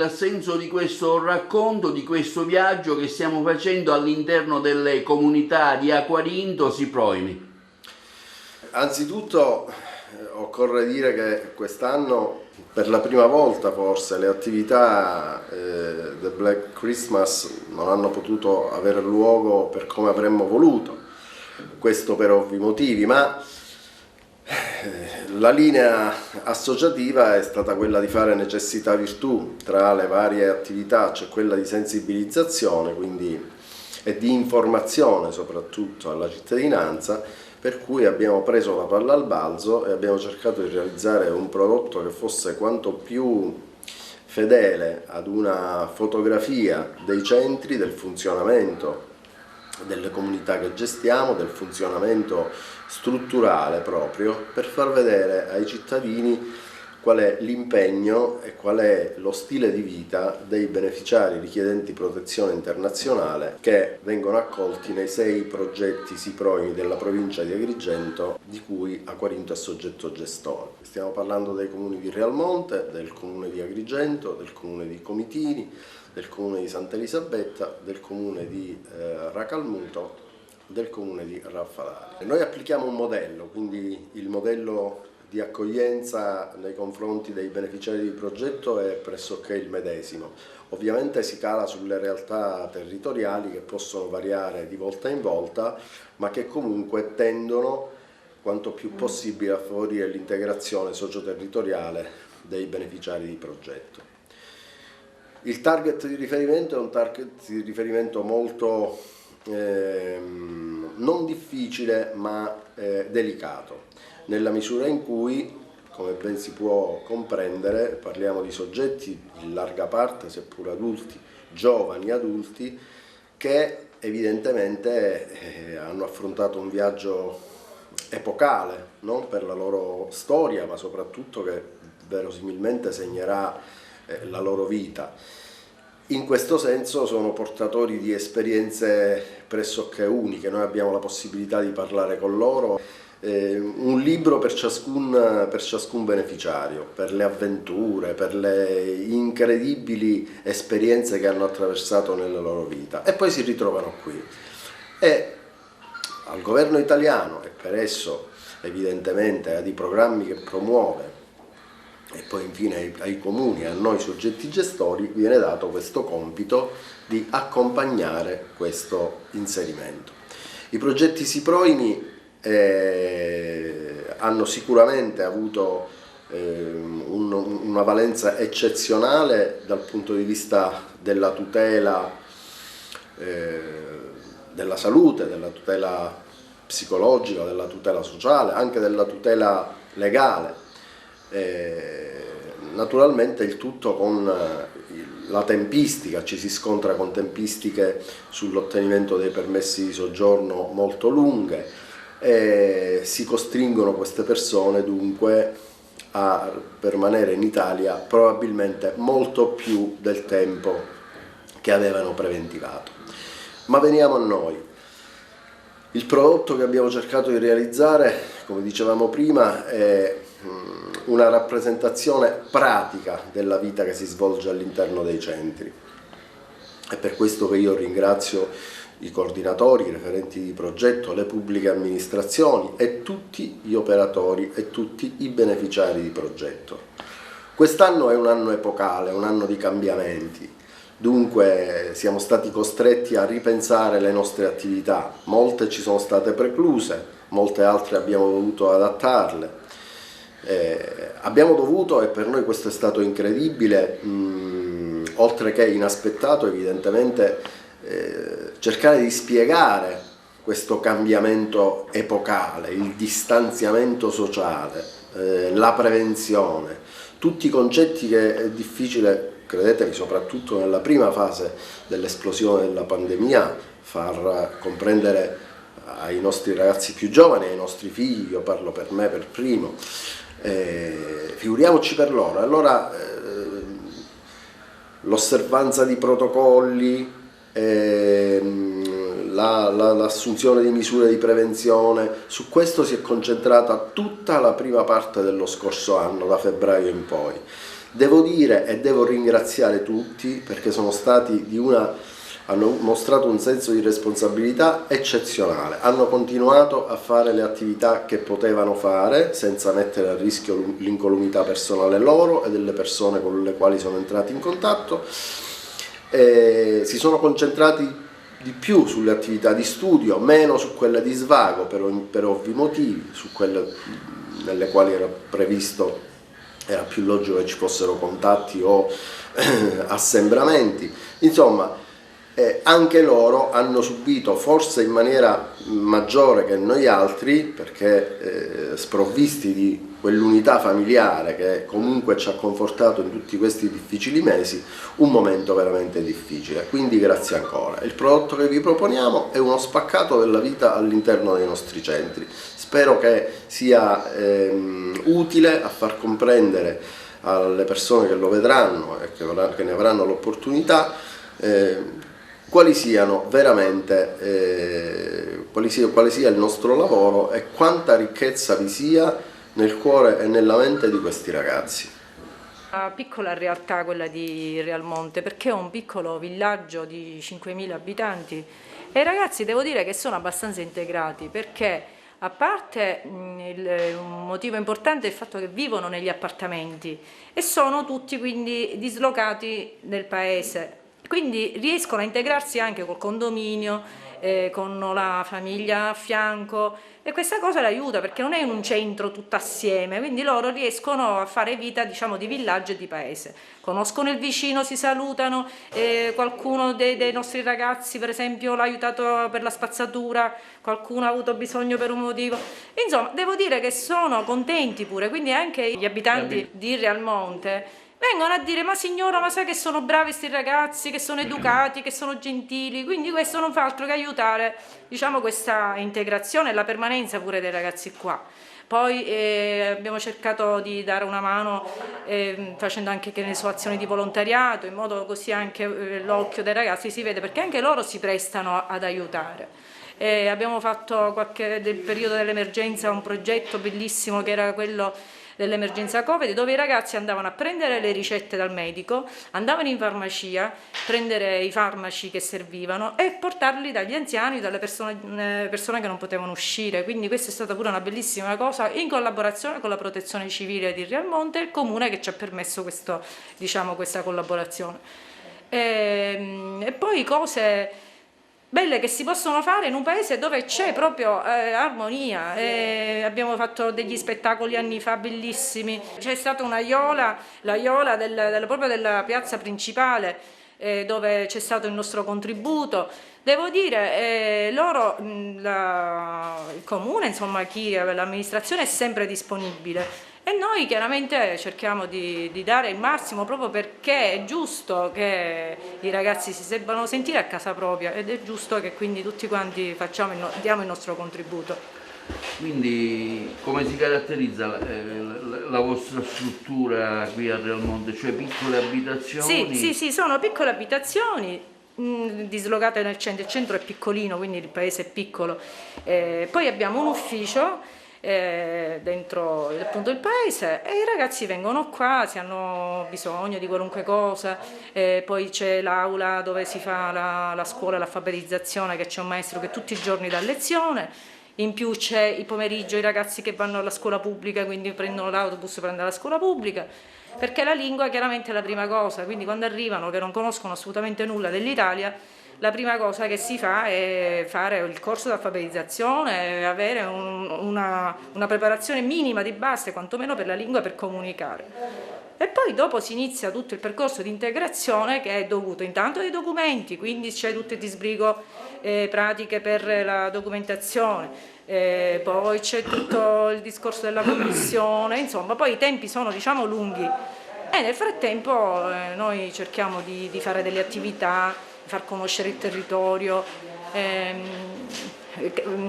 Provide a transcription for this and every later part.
il senso di questo racconto, di questo viaggio che stiamo facendo all'interno delle comunità di Acquarinto, Siproimi? Anzitutto occorre dire che quest'anno per la prima volta forse le attività del Black Christmas non hanno potuto avere luogo per come avremmo voluto, questo per ovvi motivi, ma la linea associativa è stata quella di fare necessità virtù. Tra le varie attività c'è quella di sensibilizzazione, quindi, e di informazione soprattutto alla cittadinanza, per cui abbiamo preso la palla al balzo e abbiamo cercato di realizzare un prodotto che fosse quanto più fedele ad una fotografia dei centri, del funzionamento delle comunità che gestiamo, del funzionamento strutturale proprio, per far vedere ai cittadini qual è l'impegno e qual è lo stile di vita dei beneficiari richiedenti protezione internazionale che vengono accolti nei 6 progetti Siproimi della provincia di Agrigento, di cui Acquarinto è soggetto gestore. Stiamo parlando dei comuni di Realmonte, del comune di Agrigento, del comune di Comitini, del comune di Santa Elisabetta, del comune di Racalmuto, del comune di Raffalari. Noi applichiamo un modello, quindi il modello di accoglienza nei confronti dei beneficiari di progetto è pressoché il medesimo. Ovviamente si cala sulle realtà territoriali che possono variare di volta in volta, ma che comunque tendono quanto più possibile a favorire l'integrazione socioterritoriale dei beneficiari di progetto. Il target di riferimento è un target di riferimento molto non difficile ma delicato, nella misura in cui, come ben si può comprendere, parliamo di soggetti in larga parte, seppur adulti, giovani adulti, che evidentemente hanno affrontato un viaggio epocale, non per la loro storia, ma soprattutto che verosimilmente segnerà la loro vita. In questo senso sono portatori di esperienze pressoché uniche. Noi abbiamo la possibilità di parlare con loro, un libro per ciascun beneficiario, per le avventure, per le incredibili esperienze che hanno attraversato nella loro vita, e poi si ritrovano qui. E al governo italiano, e per esso evidentemente a dei programmi che promuove, e poi infine ai comuni e a noi soggetti gestori, viene dato questo compito di accompagnare questo inserimento. I progetti Siproimi hanno sicuramente avuto una valenza eccezionale dal punto di vista della tutela della salute, della tutela psicologica, della tutela sociale, anche della tutela legale. Naturalmente il tutto con la tempistica, ci si scontra con tempistiche sull'ottenimento dei permessi di soggiorno molto lunghe, e si costringono queste persone dunque a permanere in Italia probabilmente molto più del tempo che avevano preventivato. Ma veniamo a noi. Il prodotto che abbiamo cercato di realizzare, come dicevamo prima, è una rappresentazione pratica della vita che si svolge all'interno dei centri. È per questo che io ringrazio i coordinatori, i referenti di progetto, le pubbliche amministrazioni e tutti gli operatori e tutti i beneficiari di progetto. Quest'anno è un anno epocale, un anno di cambiamenti. Dunque siamo stati costretti a ripensare le nostre attività, molte ci sono state precluse, molte altre abbiamo dovuto adattarle. Abbiamo dovuto, e per noi questo è stato incredibile, oltre che inaspettato evidentemente, cercare di spiegare questo cambiamento epocale, il distanziamento sociale, la prevenzione, tutti i concetti che è difficile, credetemi, soprattutto nella prima fase dell'esplosione della pandemia, far comprendere ai nostri ragazzi più giovani, ai nostri figli, io parlo per me per primo, figuriamoci per loro. Allora l'osservanza di protocolli, l'assunzione di misure di prevenzione, su questo si è concentrata tutta la prima parte dello scorso anno, da febbraio in poi. Devo dire e devo ringraziare tutti perché hanno mostrato un senso di responsabilità eccezionale, hanno continuato a fare le attività che potevano fare senza mettere a rischio l'incolumità personale loro e delle persone con le quali sono entrati in contatto, si sono concentrati di più sulle attività di studio, meno su quelle di svago per ovvi motivi, su quelle nelle quali era più logico che ci fossero contatti o assembramenti. Insomma, anche loro hanno subito, forse in maniera maggiore che noi altri, perché sprovvisti di quell'unità familiare che comunque ci ha confortato in tutti questi difficili mesi, un momento veramente difficile. Quindi grazie ancora. Il prodotto che vi proponiamo è uno spaccato della vita all'interno dei nostri centri. Spero che sia utile a far comprendere alle persone che lo vedranno e che ne avranno l'opportunità quali siano veramente, quale sia il nostro lavoro e quanta ricchezza vi sia nel cuore e nella mente di questi ragazzi. Una piccola realtà quella di Realmonte, perché è un piccolo villaggio di 5.000 abitanti e i ragazzi devo dire che sono abbastanza integrati, perché a parte un motivo importante è il fatto che vivono negli appartamenti e sono tutti quindi dislocati nel paese. Quindi riescono a integrarsi anche col condominio, con la famiglia a fianco e questa cosa l'aiuta perché non è in un centro tutto assieme, quindi loro riescono a fare vita diciamo di villaggio e di paese. Conoscono il vicino, si salutano, qualcuno dei nostri ragazzi per esempio l'ha aiutato per la spazzatura, qualcuno ha avuto bisogno per un motivo. Insomma, devo dire che sono contenti pure, quindi anche gli abitanti di Realmonte vengono a dire ma signora, ma sai che sono bravi questi ragazzi, che sono educati, che sono gentili, quindi questo non fa altro che aiutare diciamo questa integrazione e la permanenza pure dei ragazzi qua. Poi abbiamo cercato di dare una mano facendo anche che ne so, azioni di volontariato, in modo così anche l'occhio dei ragazzi si vede, perché anche loro si prestano ad aiutare. Abbiamo fatto del periodo dell'emergenza un progetto bellissimo che era quello dell'emergenza Covid, dove i ragazzi andavano a prendere le ricette dal medico, andavano in farmacia a prendere i farmaci che servivano e portarli dagli anziani, dalle persone che non potevano uscire. Quindi questa è stata pure una bellissima cosa in collaborazione con la Protezione Civile di Realmonte e il Comune che ci ha permesso questa collaborazione. E poi cose belle che si possono fare in un paese dove c'è proprio armonia. Abbiamo fatto degli spettacoli anni fa bellissimi, c'è stata una la iola proprio della piazza principale dove c'è stato il nostro contributo. Devo dire, il comune, insomma l'amministrazione è sempre disponibile. E noi chiaramente cerchiamo di dare il massimo proprio perché è giusto che i ragazzi si debbano sentire a casa propria ed è giusto che quindi tutti quanti diamo il nostro contributo. Quindi come si caratterizza la vostra struttura qui a Realmonte? Cioè piccole abitazioni? Sì, sono piccole abitazioni dislocate nel centro. Il centro è piccolino, quindi il paese è piccolo. Poi abbiamo un ufficio dentro appunto il paese e i ragazzi vengono qua se hanno bisogno di qualunque cosa, poi c'è l'aula dove si fa la scuola, l'alfabetizzazione, che c'è un maestro che tutti i giorni dà lezione, in più c'è il pomeriggio i ragazzi che vanno alla scuola pubblica, quindi prendono l'autobus per andare alla scuola pubblica, perché la lingua chiaramente è la prima cosa, quindi quando arrivano che non conoscono assolutamente nulla dell'Italia, la prima cosa che si fa è fare il corso di alfabetizzazione, avere una preparazione minima di base, quantomeno per la lingua, per comunicare. E poi dopo si inizia tutto il percorso di integrazione che è dovuto intanto ai documenti, quindi c'è tutto il disbrigo pratiche per la documentazione, poi c'è tutto il discorso della commissione, insomma poi i tempi sono diciamo lunghi e nel frattempo noi cerchiamo di fare delle attività, far conoscere il territorio,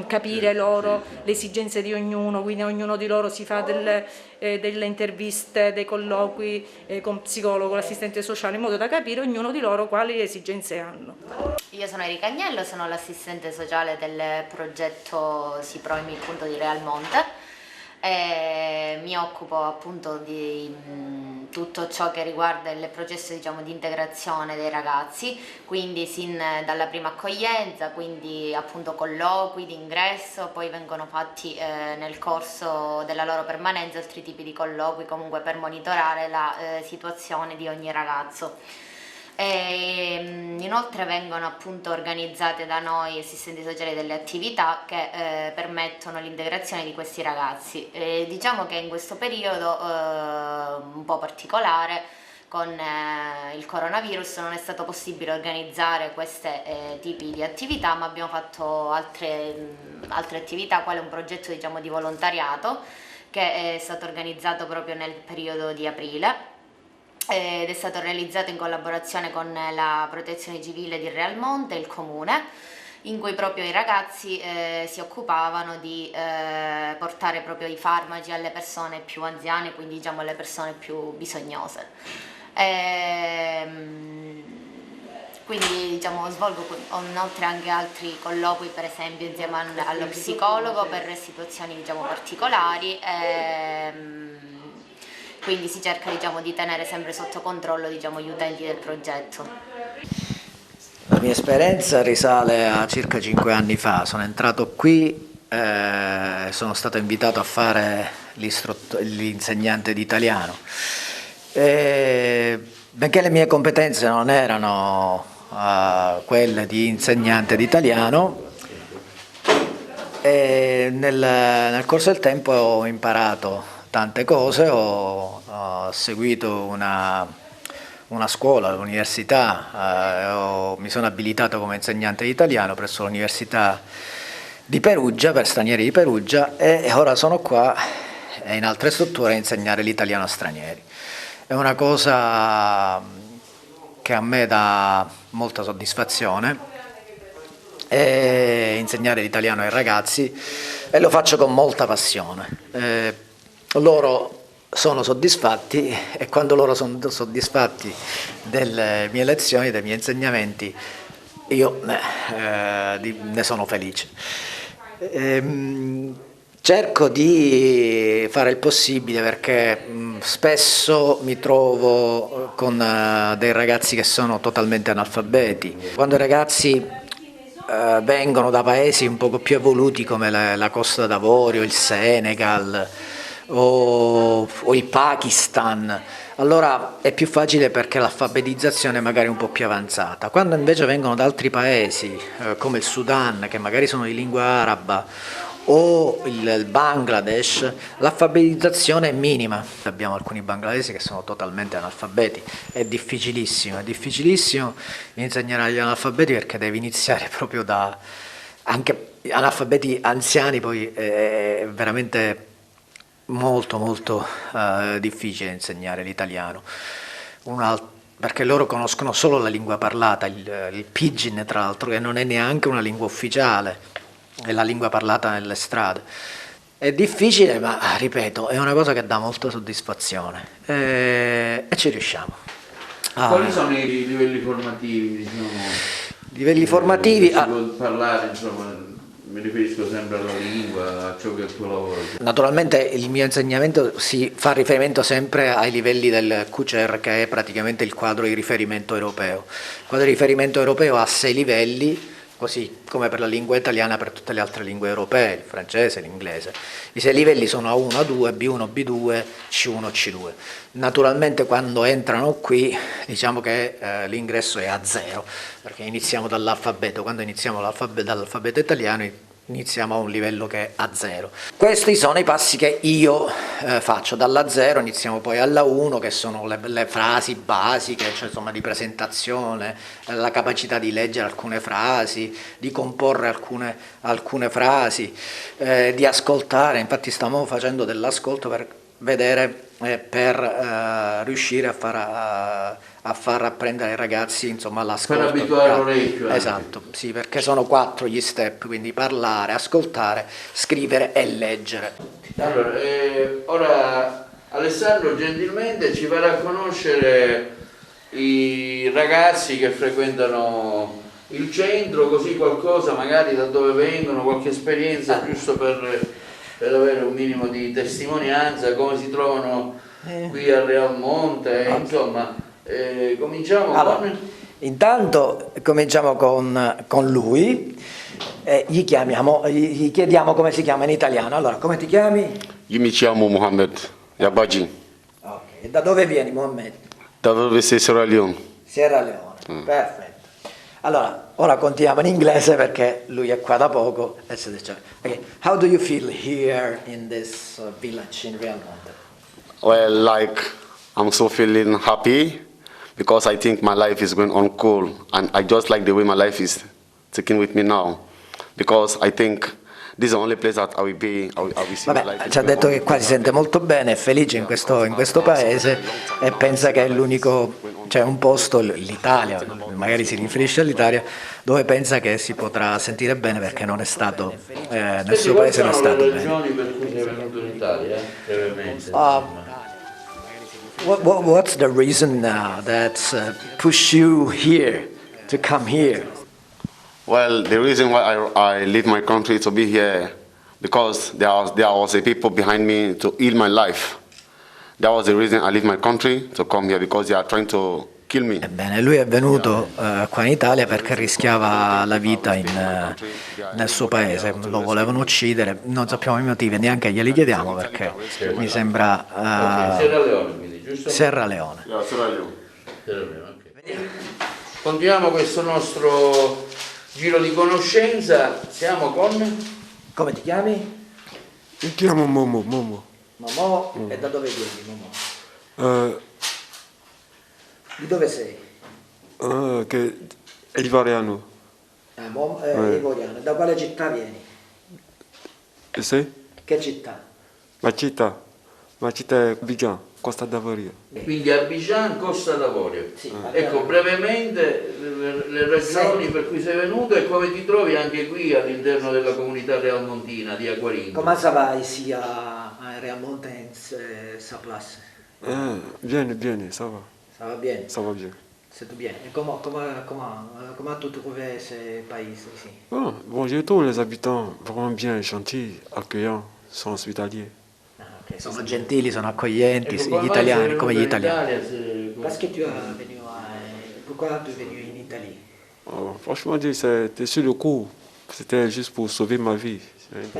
capire loro le esigenze di ognuno, quindi ognuno di loro si fa delle interviste, dei colloqui con psicologo, l'assistente sociale, in modo da capire ognuno di loro quali esigenze hanno. Io sono Erika Agnello, sono l'assistente sociale del progetto Si Proimi, appunto, di Realmonte. e mi occupo appunto di tutto ciò che riguarda il processo, diciamo, di integrazione dei ragazzi, quindi sin dalla prima accoglienza, quindi appunto colloqui di ingresso, poi vengono fatti nel corso della loro permanenza altri tipi di colloqui, comunque per monitorare la situazione di ogni ragazzo. Inoltre vengono appunto organizzate da noi assistenti sociali delle attività che permettono l'integrazione di questi ragazzi. Diciamo che in questo periodo un po' particolare con il coronavirus non è stato possibile organizzare queste tipi di attività, ma abbiamo fatto altre attività, quale un progetto, diciamo, di volontariato che è stato organizzato proprio nel periodo di aprile ed è stato realizzato in collaborazione con la Protezione Civile di Realmonte e il Comune, in cui proprio i ragazzi si occupavano di portare proprio i farmaci alle persone più anziane, quindi diciamo alle persone più bisognose. Quindi diciamo svolgo inoltre anche altri colloqui, per esempio insieme allo psicologo per situazioni, diciamo, particolari. Quindi si cerca, diciamo, di tenere sempre sotto controllo, diciamo, gli utenti del progetto. La mia esperienza risale a circa 5 anni fa. Sono entrato qui, sono stato invitato a fare l'insegnante di italiano. Benché le mie competenze non erano quelle di insegnante di italiano, nel corso del tempo ho imparato tante cose, ho seguito una scuola, l'università, mi sono abilitato come insegnante di italiano presso l'Università di Perugia, per stranieri di Perugia, e ora sono qua in altre strutture a insegnare l'italiano a stranieri. È una cosa che a me dà molta soddisfazione, insegnare l'italiano ai ragazzi, e lo faccio con molta passione. Loro sono soddisfatti e quando loro sono soddisfatti delle mie lezioni, dei miei insegnamenti, io ne sono felice. Cerco di fare il possibile perché spesso mi trovo con dei ragazzi che sono totalmente analfabeti. Quando i ragazzi vengono da paesi un poco più evoluti come la Costa d'Avorio, il Senegal o il Pakistan, allora è più facile perché l'alfabetizzazione è magari un po' più avanzata. Quando invece vengono da altri paesi come il Sudan, che magari sono di lingua araba, o il Bangladesh, l'alfabetizzazione è minima. Abbiamo alcuni bangladesi che sono totalmente analfabeti, è difficilissimo insegnare agli analfabeti perché devi iniziare proprio da anche analfabeti anziani, poi è veramente molto difficile insegnare l'italiano, perché loro conoscono solo la lingua parlata, il pidgin tra l'altro, che non è neanche una lingua ufficiale, è la lingua parlata nelle strade. È difficile, ma ripeto, è una cosa che dà molta soddisfazione e ci riusciamo. Quali sono i livelli formativi, diciamo? Livelli formativi? Si può parlare, insomma, mi riferisco sempre alla lingua, a ciò che è il tuo lavoro. Naturalmente il mio insegnamento si fa riferimento sempre ai livelli del QCER, che è praticamente il quadro di riferimento europeo. Il quadro di riferimento europeo ha 6 livelli, così come per la lingua italiana, per tutte le altre lingue europee, il francese, l'inglese. I 6 livelli sono A1, A2, B1, B2, C1, C2. Naturalmente quando entrano qui diciamo che l'ingresso è A0, perché iniziamo dall'alfabeto. Quando iniziamo dall'alfabeto italiano iniziamo a un livello che è A0. Questi sono i passi che io faccio. Dalla 0 iniziamo poi alla 1, che sono le frasi basiche, cioè insomma di presentazione, la capacità di leggere alcune frasi, di comporre alcune frasi, di ascoltare. Infatti stiamo facendo dell'ascolto per vedere, per riuscire a far apprendere ai ragazzi, insomma, l'ascolto. Per abituare l'orecchio. Esatto, sì, perché sono 4 gli step, quindi parlare, ascoltare, scrivere e leggere. Allora, ora Alessandro gentilmente ci farà conoscere i ragazzi che frequentano il centro, così qualcosa magari da dove vengono, qualche esperienza, giusto per per avere un minimo di testimonianza, come si trovano qui a Realmonte, insomma, cominciamo con... Intanto cominciamo con lui, gli chiediamo come si chiama in italiano. Allora, come ti chiami? Io mi chiamo Mohammed Yabaji, Ok, e da dove vieni, Mohammed? da dove sei Sierra Leone. Sierra Leone, perfetto. Allora, ora continuiamo in inglese perché lui è qua da poco. Okay. How do you feel here in this village in Realmonte? Well, like, I'm so feeling happy because I think my life is going on cool, and I just like the way my life is taking with me now, because I think this is the only place that I will be, I will see my life. Vabbè, ci ha detto che qua si sente molto bene, è felice in questo paese e pensa che è l'unico, cioè un posto, l'Italia, magari si riferisce all'Italia, dove pensa che si potrà sentire bene perché non è stato, nel suo paese non è stato le bene. ragioni per cui sei venuto in Italia, brevemente? What's the reason that push you here, to come here? Well, the reason why I leave my country to be here, because there was a people behind me to heal my life. That was the reason I leave my country to come here, because they are trying to kill me. Ebbene, lui è venuto qua in Italia perché rischiava la vita nel suo paese, lo volevano uccidere, non sappiamo i motivi, neanche glieli chiediamo perché mi sembra... Sierra Leone, quindi, giusto? Sierra Leone. Sierra Leone, ok. Continuiamo questo nostro giro di conoscenza, siamo con... Come ti chiami? Mi chiamo Momo. Momo, e da dove vieni, Momo? Di dove sei? Che è ivoriano. Ivoriano. Da quale città vieni? E sei? Che città? Ma città è Abidjan, Costa d'Avorio. Quindi Abidjan, Costa d'Avorio. Sì, Ecco, brevemente le ragioni per cui sei venuto e come ti trovi anche qui all'interno della comunità realmontina di Acquaringo. Comment ça va ici à Realmonte, sa place? Bien, ça va. Ça va bien? Ça va bien. C'est tout bien. Et comment tu trouves ce pays ici? Bon, je trouve les habitants vraiment bien, gentils, accueillants, sont hospitaliers. Okay. Sono gentili, sono accoglienti, Ecco, sì, come gli mai sei italiani, venuto come gli in italiani. Italia, se- Parce que tu es venu pourquoi tu es venu in Italie? Franchement dit, c'était sur le coup. C'était juste pour sauver ma vie.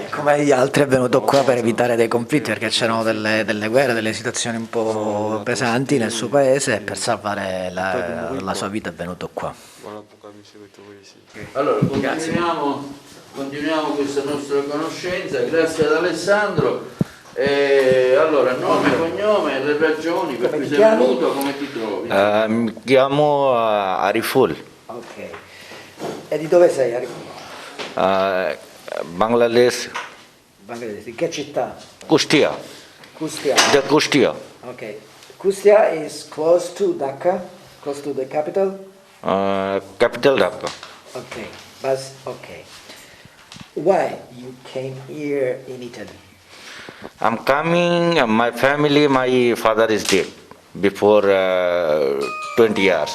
Come gli altri è venuto qua per evitare dei conflitti perché c'erano delle guerre, delle situazioni un po' pesanti nel suo paese e per salvare la sua vita è venuto qua. Voilà pourquoi je me suis retrouvé ici. Allora, continuiamo questa nostra conoscenza, grazie ad Alessandro. Allora, nome, cognome, le ragioni per cui sei venuto, come ti trovi? Mi chiamo Ariful, Ok. E di dove sei? Bangladesh, Bangladesh. Di che città? Kustia, Kustia. the Kustia, Ok. Kustia is close to Dhaka, close to the capital. capital Dhaka. Okay, but okay. Why you came here in Italy? I'm coming, my family, my father is dead before 20 years,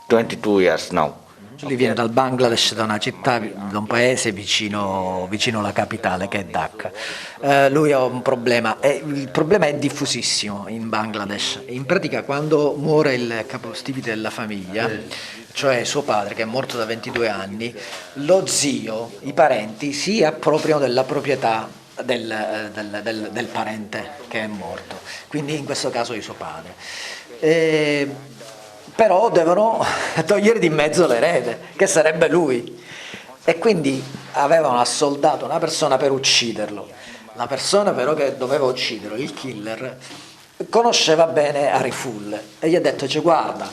22 years now. Lui viene dal Bangladesh, da una città, da un paese vicino alla capitale che è Dhaka. Lui ha un problema, il problema è diffusissimo in Bangladesh. In pratica quando muore il capostipite della famiglia, cioè suo padre che è morto da 22 anni, lo zio, i parenti si appropriano della proprietà del parente che è morto, quindi in questo caso di suo padre. Però devono togliere di mezzo l'erede, che sarebbe lui. E quindi avevano assoldato una persona per ucciderlo. La persona però che doveva ucciderlo, il killer, conosceva bene Ariful e gli ha detto, cioè, guarda,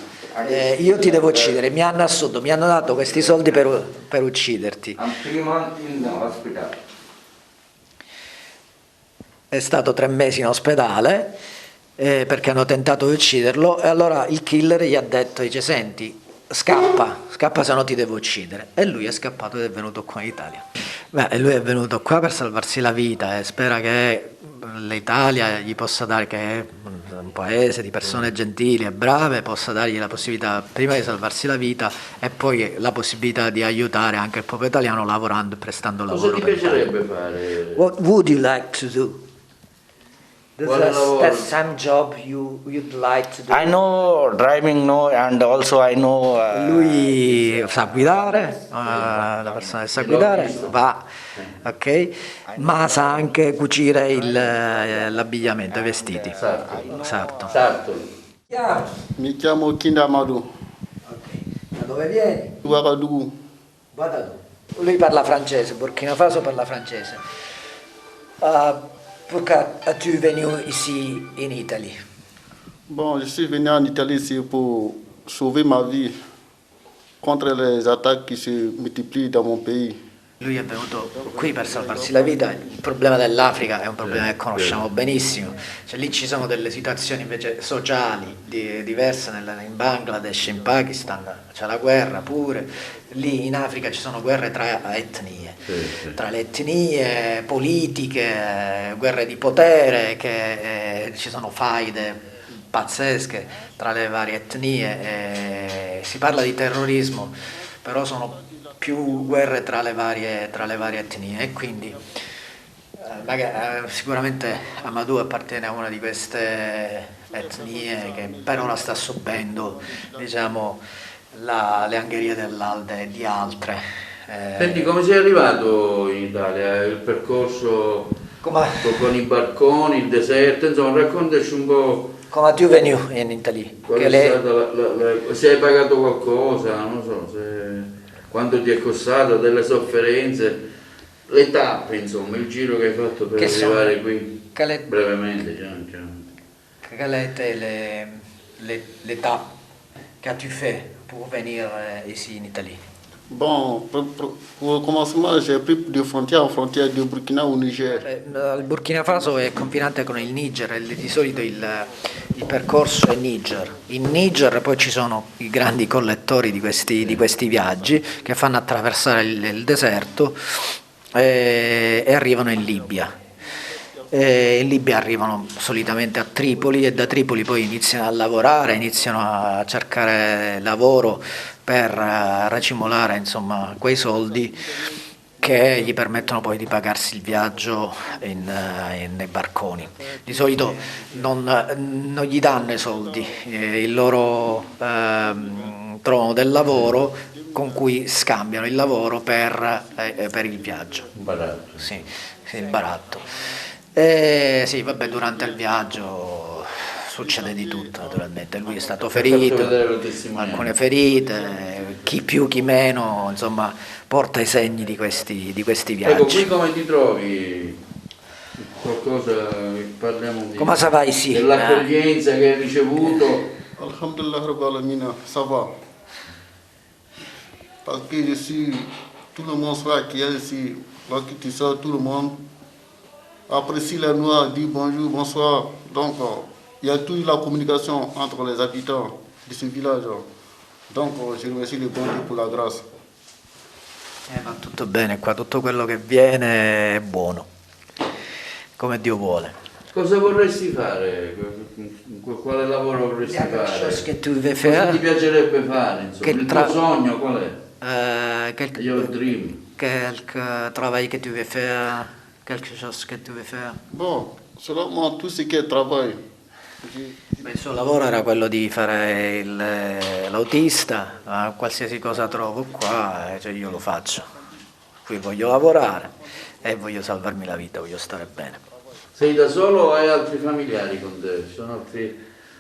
io ti devo uccidere, mi hanno assolto, mi hanno dato questi soldi per ucciderti. È stato 3 mesi in ospedale perché hanno tentato di ucciderlo e allora il killer gli ha detto, dice, senti, scappa se no ti devo uccidere. E lui è scappato ed è venuto qua in Italia. E lui è venuto qua per salvarsi la vita e spera che l'Italia gli possa dare, che è un paese di persone gentili e brave, possa dargli la possibilità prima di salvarsi la vita e poi la possibilità di aiutare anche il popolo italiano lavorando e prestando lavoro. Cosa ti piacerebbe fare? What would you like to do? Quale lavoro? That's some job you'd like to do. I know driving, no, and also I know. Lui sa guidare, la persona che sa guidare va, ok, ma sa anche cucire l'abbigliamento, i vestiti. Sarto. Sarto. Mi chiamo Kinda Amadou. Ok. Da dove vieni? Ouagadougou. Ouagadougou. Lui parla francese, Burkina Faso parla francese. Pourquoi as-tu venu ici in Italie? Bon, je suis venu en Italie ici pour sauver ma vie contre les attaques qui se multiplient dans mon pays. Lui è venuto qui per salvarsi la vita. Il problema dell'Africa è un problema che conosciamo benissimo, cioè, lì ci sono delle situazioni invece sociali diverse in Bangladesh, in Pakistan c'è la guerra pure, lì in Africa ci sono guerre tra etnie, tra le etnie, politiche, guerre di potere, che ci sono faide pazzesche tra le varie etnie, si parla di terrorismo, però sono più guerre tra le varie etnie e quindi sicuramente Amadou appartiene a una di queste etnie che per ora sta subendo, diciamo, le angherie dell'Alde e di altre. Senti, come sei arrivato in Italia? Il percorso con i barconi, il deserto, insomma, raccontaci un po'. Come tu venu in Italia? Se hai pagato qualcosa, non so, quanto ti è costato, delle sofferenze, le tappe, insomma, il giro che hai fatto per arrivare qui, brevemente. Quelle étaient les étapes qu'as-tu fait pour venir ici in Italie? Bon, pour le commencement, j'ai pris de frontière en frontière du Burkina au Niger. Il Burkina Faso è confinante con il Niger e di solito il percorso è Niger. In Niger poi ci sono i grandi collettori di questi viaggi che fanno attraversare il deserto e arrivano in Libia. In Libia arrivano solitamente a Tripoli e da Tripoli poi iniziano a lavorare, iniziano a cercare lavoro per racimolare, insomma, quei soldi che gli permettono poi di pagarsi il viaggio nei barconi. Di solito non gli danno i soldi, loro trovano del lavoro con cui scambiano il lavoro per il viaggio. Un baratto. Sì, il baratto. Sì, vabbè, durante il viaggio succede di tutto naturalmente, lui è stato ferito, alcune ferite, chi più chi meno, insomma, porta i segni di questi viaggi. Ecco, qui come ti trovi? Qualcosa, parliamo di... Come va ici? Dell'accoglienza che hai ricevuto? Alhamdulillah Rabbil Alamina, ça va. Parce que je suis, tout le monde soit qui est ici, là que tu sors, tout le monde apprécie les Noirs, dit bonjour, bonsoir. Donc, il y a toute la communication entre les habitants de ce village. Donc, je remercie le bon Dieu pour la grâce. Va tutto bene qua, tutto quello che viene è buono, come Dio vuole. Cosa vorresti fare? Quale lavoro vorresti fare? Cosa ti piacerebbe fare? Insomma? Il tuo sogno qual è? Your dream. Quel travail que tu veux faire, quelque chose que tu veux faire? Bon, selon moi, tout ce qui est travail. Il suo lavoro era quello di fare l'autista, qualsiasi cosa trovo qua, cioè io lo faccio. Qui voglio lavorare e voglio salvarmi la vita, voglio stare bene. Sei da solo o hai altri familiari con te? Ci sono altri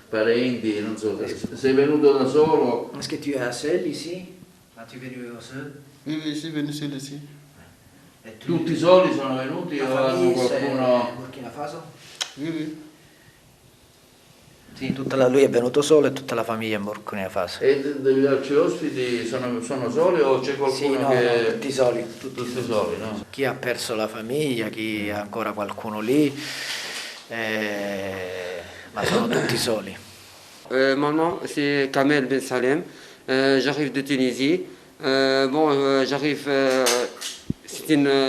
parenti, non so, sei venuto da solo? Est-ce que tu es seul ici? Es-tu venu seul? Oui, je suis venu seul ici. Tutti soli sono venuti o hanno qualcuno? Burkina Faso? Oui, oui. Sì, lui è venuto solo e tutta la famiglia in Burkina Faso. E degli altri ospiti sono soli o c'è qualcuno sì, no, che... No, tutti soli. Tutti soli, no? Chi ha perso la famiglia, chi ha ancora qualcuno lì, ma sono tutti soli. Mon nom c'est Kamel Ben Salem, j'arrive de Tunisie. J'arrive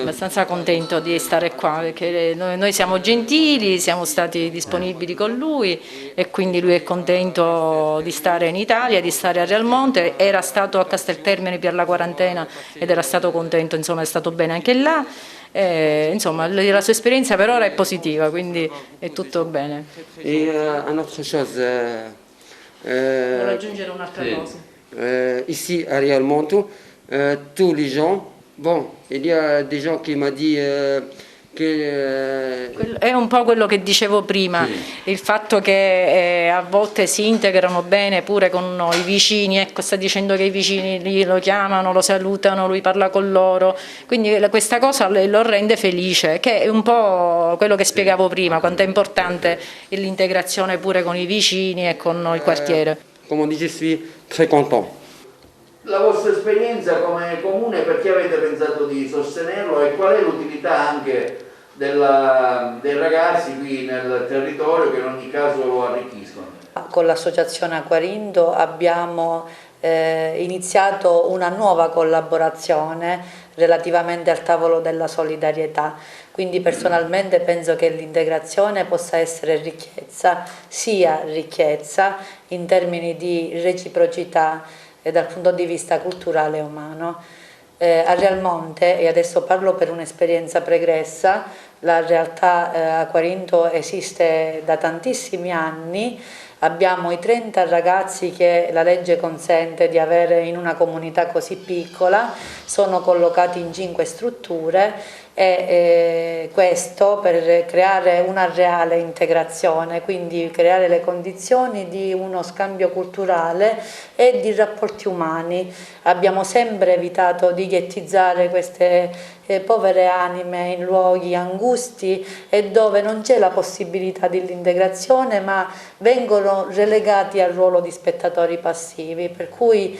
abbastanza contento di stare qua, perché noi siamo gentili, siamo stati disponibili con lui e quindi lui è contento di stare in Italia, di stare a Realmonte. Era stato a Casteltermine per la quarantena ed era stato contento, insomma è stato bene anche là. Insomma la sua esperienza per ora è positiva, quindi è tutto bene. Et un'altra cosa, Voglio aggiungere un'altra cosa. ici à Realmonte, tous les gens, bon, il y a des gens qui m'ont dit che È un po' quello che dicevo prima, il fatto che a volte si integrano bene pure con i vicini, ecco, sta dicendo che i vicini lo chiamano, lo salutano, lui parla con loro, quindi questa cosa lo rende felice, che è un po' quello che spiegavo prima, quanto è importante l'integrazione pure con i vicini e con il quartiere. Come dice, je suis très content. La vostra esperienza come comune, perché avete pensato di sostenerlo e qual è l'utilità anche dei ragazzi qui nel territorio che in ogni caso lo arricchiscono? Con l'associazione Aquarindo abbiamo iniziato una nuova collaborazione relativamente al tavolo della solidarietà, quindi personalmente penso che l'integrazione possa essere ricchezza, sia ricchezza in termini di reciprocità e dal punto di vista culturale e umano. A Realmonte, e adesso parlo per un'esperienza pregressa, la realtà Aquarindo esiste da tantissimi anni, abbiamo i 30 ragazzi che la legge consente di avere in una comunità così piccola, sono collocati in 5 strutture e questo per creare una reale integrazione, quindi creare le condizioni di uno scambio culturale e di rapporti umani. Abbiamo sempre evitato di ghettizzare queste povere anime in luoghi angusti e dove non c'è la possibilità dell'integrazione, ma vengono relegati al ruolo di spettatori passivi, per cui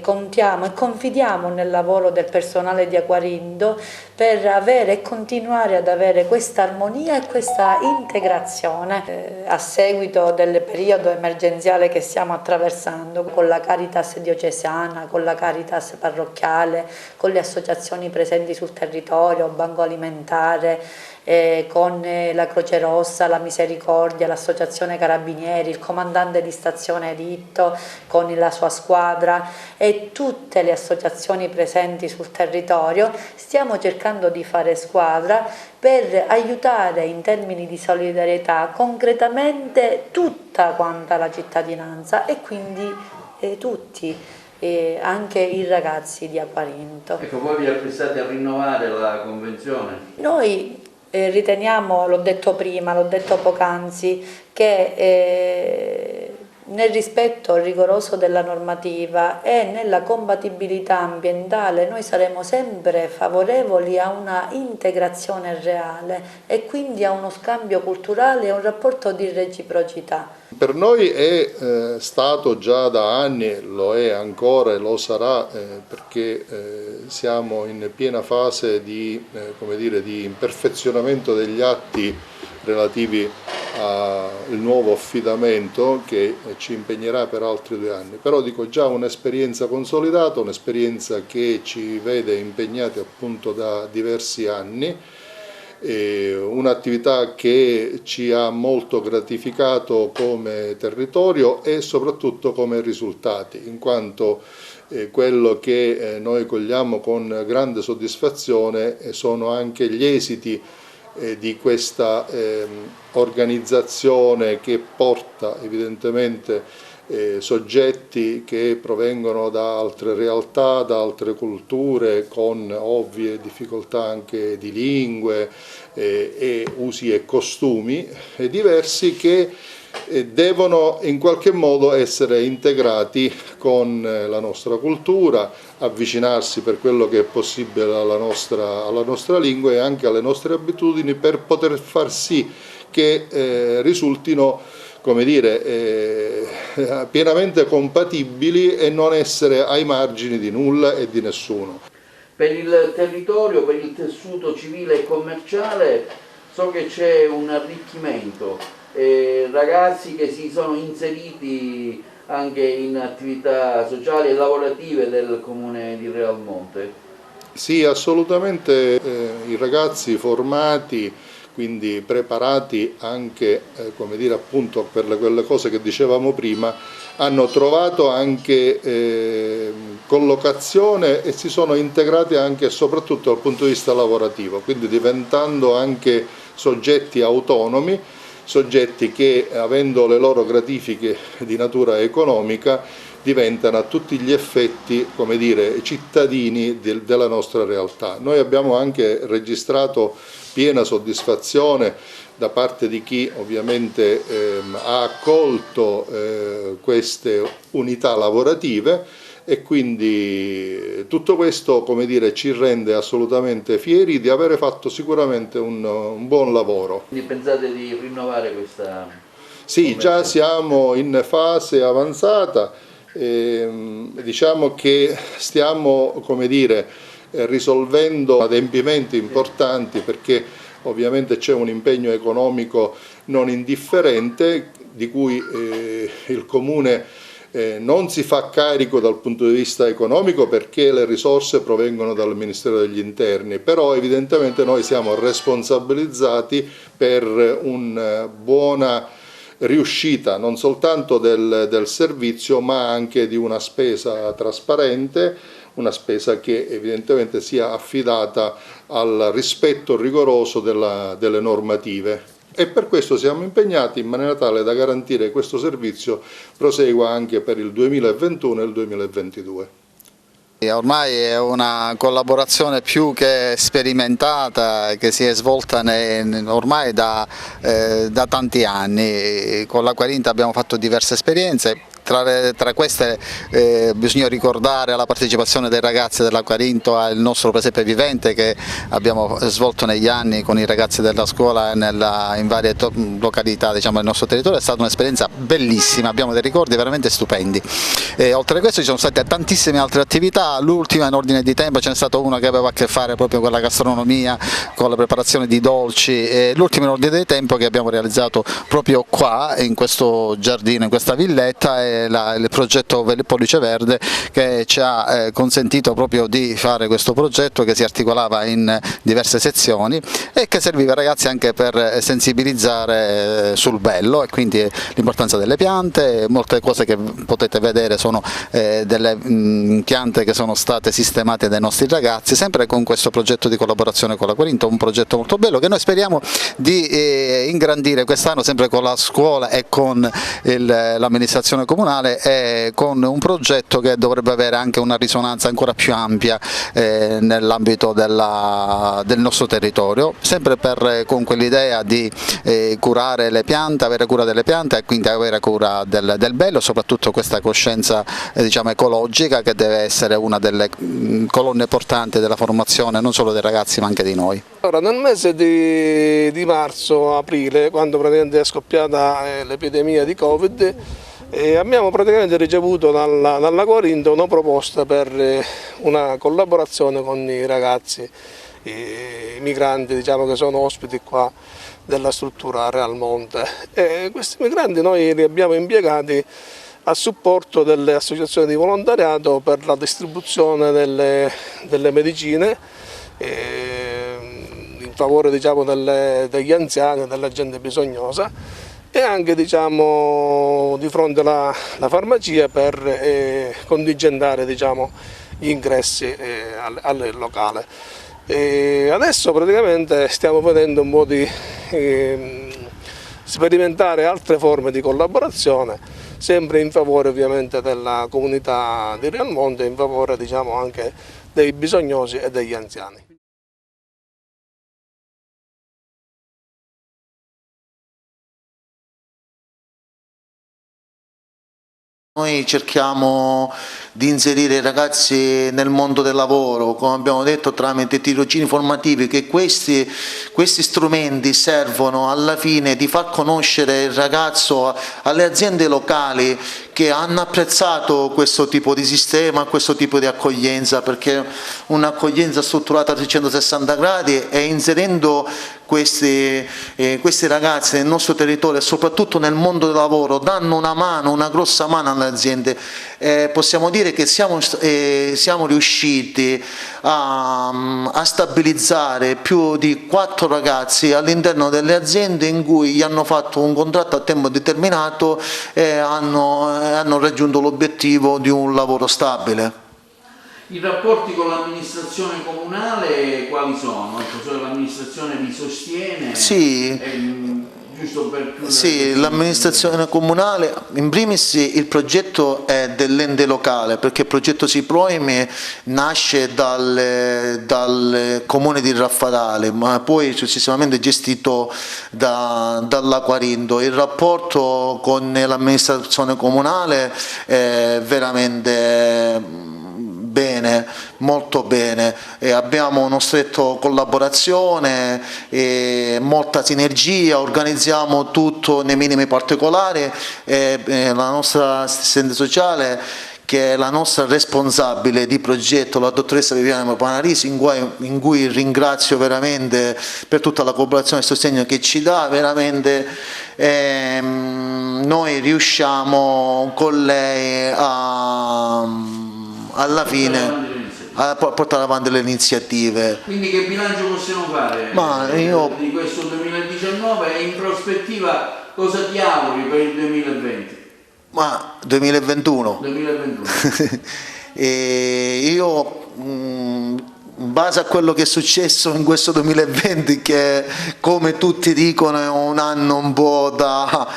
contiamo e confidiamo nel lavoro del personale di Aquarindo per avere e continuare ad avere questa armonia e questa integrazione a seguito del periodo emergenziale che stiamo attraversando, con la Caritas diocesana, con la Caritas parrocchiale, con le associazioni presenti sul territorio, Banco Alimentare, con la Croce Rossa, la Misericordia, l'associazione Carabinieri, il comandante di stazione Ditto con la sua squadra e tutte le associazioni presenti sul territorio. Stiamo cercando di fare squadra per aiutare in termini di solidarietà concretamente tutta quanta la cittadinanza e quindi tutti, anche i ragazzi di Aquarindo. Ecco, voi vi appressate a rinnovare la convenzione? Noi riteniamo, l'ho detto prima, l'ho detto poc'anzi, che nel rispetto rigoroso della normativa e nella compatibilità ambientale noi saremo sempre favorevoli a una integrazione reale e quindi a uno scambio culturale e un rapporto di reciprocità. Per noi è stato già da anni, lo è ancora e lo sarà perché siamo in piena fase di, di perfezionamento degli atti relativi al nuovo affidamento che ci impegnerà per altri 2 anni, però dico già un'esperienza consolidata, un'esperienza che ci vede impegnati appunto da diversi anni, un'attività che ci ha molto gratificato come territorio e soprattutto come risultati, in quanto quello che noi cogliamo con grande soddisfazione sono anche gli esiti di questa organizzazione che porta evidentemente soggetti che provengono da altre realtà, da altre culture, con ovvie difficoltà anche di lingue e usi e costumi diversi che devono in qualche modo essere integrati con la nostra cultura, avvicinarsi per quello che è possibile alla nostra lingua e anche alle nostre abitudini per poter far sì che risultino, come dire, pienamente compatibili e non essere ai margini di nulla e di nessuno. Per il territorio, per il tessuto civile e commerciale, so che c'è un arricchimento, ragazzi che si sono inseriti anche in attività sociali e lavorative del comune di Realmonte. Sì, assolutamente, i ragazzi formati, quindi preparati anche come dire, appunto per quelle cose che dicevamo prima, hanno trovato anche collocazione e si sono integrati anche e soprattutto dal punto di vista lavorativo, quindi diventando anche soggetti autonomi, soggetti che avendo le loro gratifiche di natura economica diventano a tutti gli effetti, come dire, cittadini della nostra realtà. Noi abbiamo anche registrato piena soddisfazione da parte di chi ovviamente ha accolto queste unità lavorative e quindi tutto questo, come dire, ci rende assolutamente fieri di avere fatto sicuramente un buon lavoro. Quindi pensate di rinnovare questa? Sì, già siamo in fase avanzata, diciamo che stiamo, come dire, risolvendo adempimenti importanti perché ovviamente c'è un impegno economico non indifferente di cui il Comune non si fa carico dal punto di vista economico perché le risorse provengono dal Ministero degli Interni, però evidentemente noi siamo responsabilizzati per una buona riuscita non soltanto del servizio ma anche di una spesa trasparente, una spesa che evidentemente sia affidata al rispetto rigoroso delle normative. E per questo siamo impegnati in maniera tale da garantire che questo servizio prosegua anche per il 2021 e il 2022. Ormai è una collaborazione più che sperimentata che si è svolta ormai da tanti anni. Con l'Acquarinta abbiamo fatto diverse esperienze. Tra queste bisogna ricordare la partecipazione dei ragazzi dell'Acquarinto al nostro presepe vivente che abbiamo svolto negli anni con i ragazzi della scuola in varie località del nostro territorio. È stata un'esperienza bellissima, abbiamo dei ricordi veramente stupendi. Oltre a questo ci sono state tantissime altre attività, l'ultima in ordine di tempo ce n'è stato una che aveva a che fare proprio con la gastronomia, con la preparazione di dolci, l'ultima in ordine di tempo che abbiamo realizzato proprio qua in questo giardino, in questa villetta, il progetto Pollice Verde che ci ha consentito proprio di fare questo progetto che si articolava in diverse sezioni e che serviva ai ragazzi anche per sensibilizzare sul bello e quindi l'importanza delle piante. Molte cose che potete vedere sono delle piante che sono state sistemate dai nostri ragazzi, sempre con questo progetto di collaborazione con l'Acquarinto, un progetto molto bello che noi speriamo di ingrandire quest'anno sempre con la scuola e con l'amministrazione comunale e con un progetto che dovrebbe avere anche una risonanza ancora più ampia nell'ambito del nostro territorio, sempre con quell'idea di curare le piante, avere cura delle piante e quindi avere cura del bello, soprattutto questa coscienza ecologica che deve essere una delle colonne portanti della formazione non solo dei ragazzi ma anche di noi. Allora, nel mese di marzo-aprile, quando praticamente è scoppiata l'epidemia di Covid, abbiamo praticamente ricevuto dall'Acquarinto una proposta per una collaborazione con i ragazzi, i migranti che sono ospiti qua della struttura Real Monte. E questi migranti noi li abbiamo impiegati a supporto delle associazioni di volontariato per la distribuzione delle medicine in favore degli anziani e della gente bisognosa e anche di fronte alla farmacia per contingentare gli ingressi al locale. E adesso praticamente stiamo vedendo un po' di sperimentare altre forme di collaborazione, sempre in favore ovviamente della comunità di Real Monte, in favore anche dei bisognosi e degli anziani. Noi cerchiamo di inserire i ragazzi nel mondo del lavoro, come abbiamo detto, tramite tirocini formativi, che questi strumenti servono alla fine di far conoscere il ragazzo alle aziende locali che hanno apprezzato questo tipo di sistema, questo tipo di accoglienza, perché un'accoglienza strutturata a 360 gradi e inserendo questi ragazzi nel nostro territorio e soprattutto nel mondo del lavoro danno una mano, una grossa mano alle aziende. Possiamo dire che siamo riusciti a stabilizzare più di 4 ragazzi all'interno delle aziende in cui gli hanno fatto un contratto a tempo determinato e hanno raggiunto l'obiettivo di un lavoro stabile. I rapporti con l'amministrazione comunale quali sono? L'amministrazione vi sostiene? Sì. Giusto per sì, l'amministrazione comunale, in primis il progetto è dell'ente locale, perché il progetto SIPROIMI nasce dal comune di Raffadali, ma poi successivamente gestito dall'Acquarindo. Il rapporto con l'amministrazione comunale è veramente bene, molto bene, abbiamo una stretta collaborazione, molta sinergia, organizziamo tutto nei minimi particolari, la nostra assistente sociale, che è la nostra responsabile di progetto, la dottoressa Viviana Panarisi, in cui ringrazio veramente per tutta la collaborazione e il sostegno che ci dà, veramente noi riusciamo con lei alla fine a portare avanti le iniziative. Quindi che bilancio possiamo fare di questo 2019 e in prospettiva cosa ti auguri per il 2020? Ma 2021. 2021. Io in base a quello che è successo in questo 2020, che come tutti dicono è un anno un po' da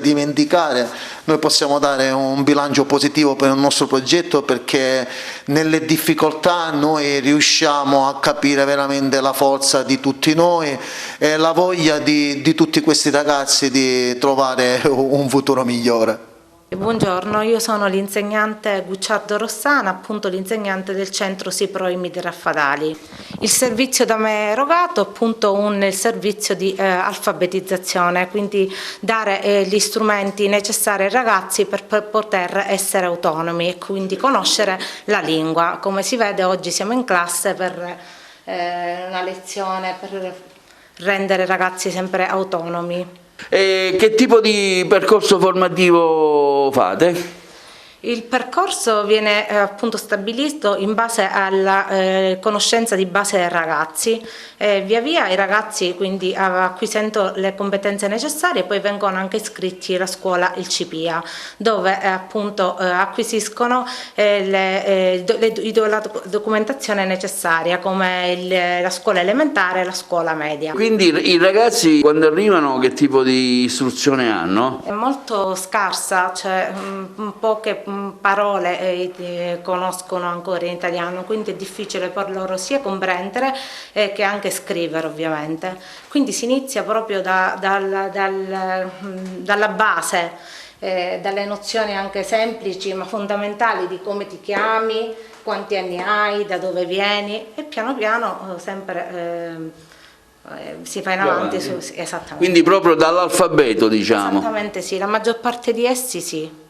dimenticare, noi possiamo dare un bilancio positivo per il nostro progetto, perché nelle difficoltà noi riusciamo a capire veramente la forza di tutti noi e la voglia di tutti questi ragazzi di trovare un futuro migliore. Buongiorno, io sono l'insegnante Gucciardo Rossana, appunto l'insegnante del centro SIPROIMI di Raffadali. Il servizio da me erogato è appunto il servizio di alfabetizzazione, quindi dare gli strumenti necessari ai ragazzi per poter essere autonomi e quindi conoscere la lingua. Come si vede oggi siamo in classe per una lezione per rendere i ragazzi sempre autonomi. E che tipo di percorso formativo fate? Il percorso viene appunto stabilito in base alla conoscenza di base dei ragazzi. Via via i ragazzi quindi acquisendo le competenze necessarie poi vengono anche iscritti alla scuola il CPIA, dove appunto acquisiscono la documentazione necessaria, come la scuola elementare e la scuola media. Quindi i ragazzi quando arrivano che tipo di istruzione hanno? È molto scarsa, cioè poche parole conoscono ancora in italiano, quindi è difficile per loro sia comprendere che anche scrivere ovviamente. Quindi si inizia proprio dalla base, dalle nozioni anche semplici ma fondamentali di come ti chiami, quanti anni hai, da dove vieni, e piano piano sempre si fa in avanti. Esattamente. Quindi proprio dall'alfabeto, diciamo. Esattamente sì, la maggior parte di essi sì.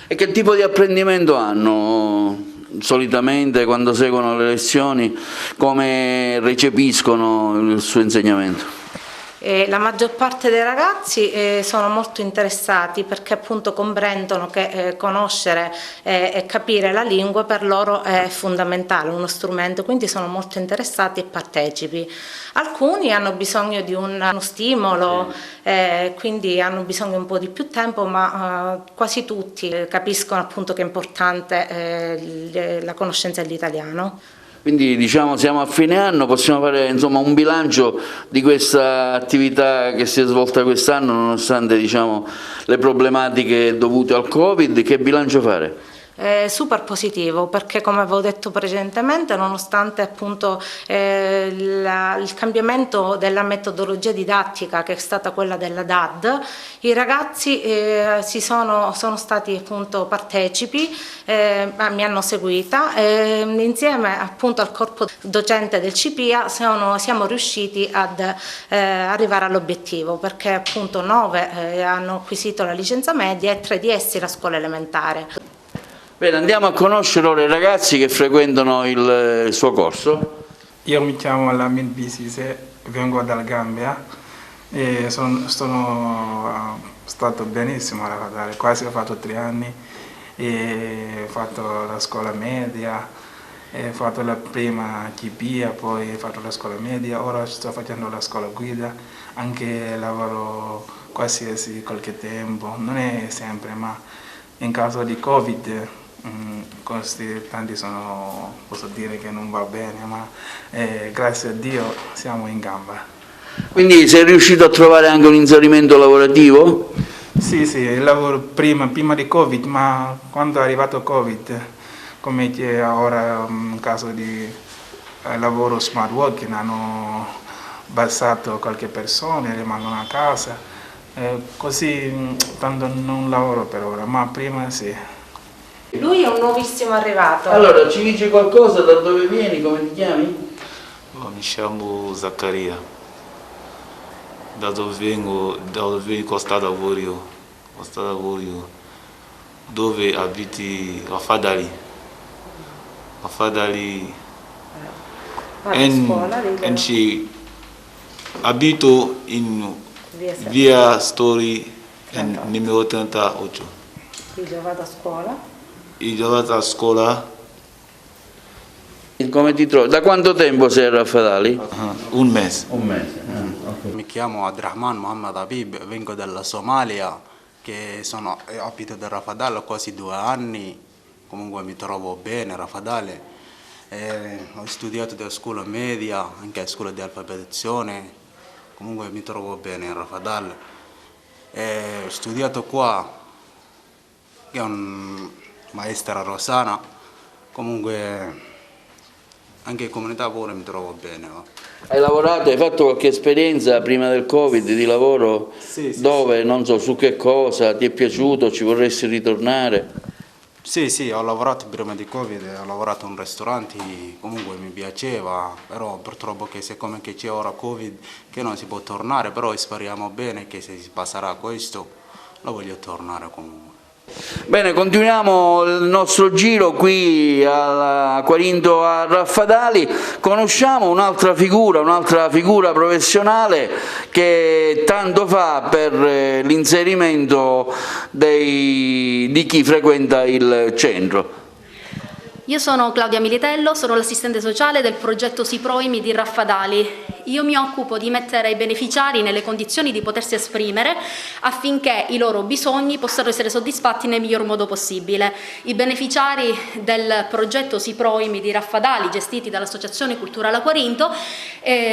E che tipo di apprendimento hanno solitamente quando seguono le lezioni? Come recepiscono il suo insegnamento? La maggior parte dei ragazzi sono molto interessati, perché appunto comprendono che conoscere e capire la lingua per loro è fondamentale, uno strumento, quindi sono molto interessati e partecipi. Alcuni hanno bisogno di uno stimolo, quindi hanno bisogno un po' di più tempo, ma quasi tutti capiscono appunto che è importante la conoscenza dell'italiano. Quindi diciamo siamo a fine anno, possiamo fare insomma un bilancio di questa attività che si è svolta quest'anno nonostante diciamo le problematiche dovute al Covid. Che bilancio fare? Super positivo, perché come avevo detto precedentemente, nonostante appunto il cambiamento della metodologia didattica, che è stata quella della DAD, i ragazzi sono stati appunto partecipi, mi hanno seguita, insieme appunto al corpo docente del CPIA siamo riusciti ad arrivare all'obiettivo, perché appunto 9 hanno acquisito la licenza media e 3 di essi la scuola elementare. Bene, andiamo a conoscere ora i ragazzi che frequentano il suo corso. Io mi chiamo Lamin Bisise, vengo dal Gambia e sono stato benissimo a Rafadali, quasi ho fatto 3 anni e ho fatto la scuola media, ho fatto la prima Kibia, poi ho fatto la scuola media, ora sto facendo la scuola guida, anche lavoro qualsiasi qualche tempo, non è sempre, ma in caso di Covid questi tanti posso dire che non va bene, ma grazie a Dio siamo in gamba. Quindi sei riuscito a trovare anche un inserimento lavorativo? Sì, il lavoro prima di Covid, ma quando è arrivato Covid, come che ora in caso di lavoro smart working hanno abbassato qualche persona, rimangono a casa, così tanto non lavoro per ora, ma prima sì. Lui è un nuovissimo arrivato. Allora, ci dici qualcosa, da dove vieni, come ti chiami? Mi chiamo Zaccaria, da dove vengo Costa d'Avorio, dove abiti Rafadali. Abito in via Story numero 38. Io vado a scuola. Come ti trovi? Da quanto tempo sei a Rafadali? Un mese. Okay. Mi chiamo Abdrahman Mohammed Habib, vengo dalla Somalia, abito a Rafadali da quasi 2 anni, comunque mi trovo bene a Rafadali. Ho studiato da scuola media, anche a scuola di alfabetizzazione, comunque mi trovo bene a Rafadali. Ho studiato qua, che è un maestra Rosana, comunque anche in comunità pure mi trovo bene. Hai lavorato, hai fatto qualche esperienza prima del Covid di lavoro? Sì, dove? Non so, su che cosa? Ti è piaciuto? Ci vorresti ritornare? Sì, ho lavorato prima di Covid, ho lavorato in ristoranti, comunque mi piaceva, però purtroppo che siccome che c'è ora Covid che non si può tornare, però speriamo bene che se si passerà questo, lo voglio tornare comunque. Bene, continuiamo il nostro giro qui a Quarinto a Rafadali. Conosciamo un'altra figura professionale che tanto fa per l'inserimento di chi frequenta il centro. Io sono Claudia Militello, sono l'assistente sociale del progetto SIPROIMI di Rafadali. Io mi occupo di mettere i beneficiari nelle condizioni di potersi esprimere affinché i loro bisogni possano essere soddisfatti nel miglior modo possibile. I beneficiari del progetto SIPROIMI di Rafadali, gestiti dall'Associazione Culturale Aquarinto,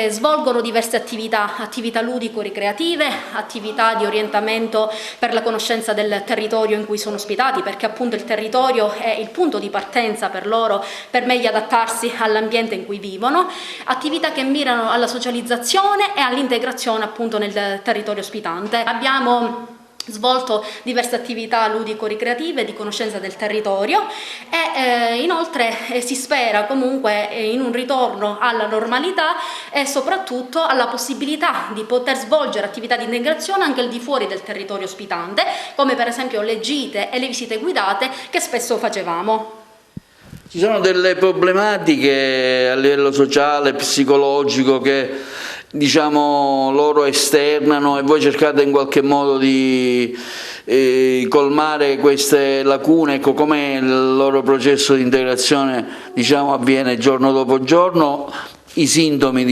svolgono diverse attività ludico-ricreative, attività di orientamento per la conoscenza del territorio in cui sono ospitati, perché appunto il territorio è il punto di partenza per loro, per meglio adattarsi all'ambiente in cui vivono, attività che mirano alla socializzazione e all'integrazione appunto nel territorio ospitante. Abbiamo svolto diverse attività ludico-ricreative di conoscenza del territorio e inoltre si spera comunque in un ritorno alla normalità e soprattutto alla possibilità di poter svolgere attività di integrazione anche al di fuori del territorio ospitante, come per esempio le gite e le visite guidate che spesso facevamo. Ci sono delle problematiche a livello sociale, psicologico che loro esternano e voi cercate in qualche modo di colmare queste lacune. Ecco, com'è il loro processo di integrazione avviene giorno dopo giorno, i sintomi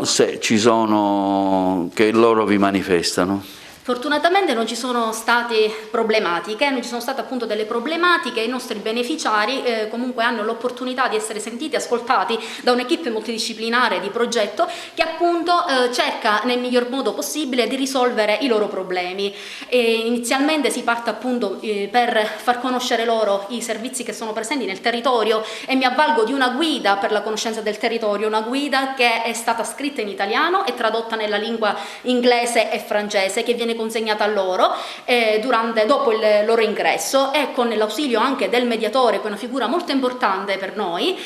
se ci sono che loro vi manifestano? Fortunatamente non ci sono state problematiche, non ci sono state appunto delle problematiche, i nostri beneficiari comunque hanno l'opportunità di essere sentiti, ascoltati da un'equipe multidisciplinare di progetto che appunto cerca nel miglior modo possibile di risolvere i loro problemi. Inizialmente si parte appunto per far conoscere loro i servizi che sono presenti nel territorio e mi avvalgo di una guida per la conoscenza del territorio, una guida che è stata scritta in italiano e tradotta nella lingua inglese e francese, che viene consegnata a loro dopo il loro ingresso, e con l'ausilio anche del mediatore, che è una figura molto importante per noi,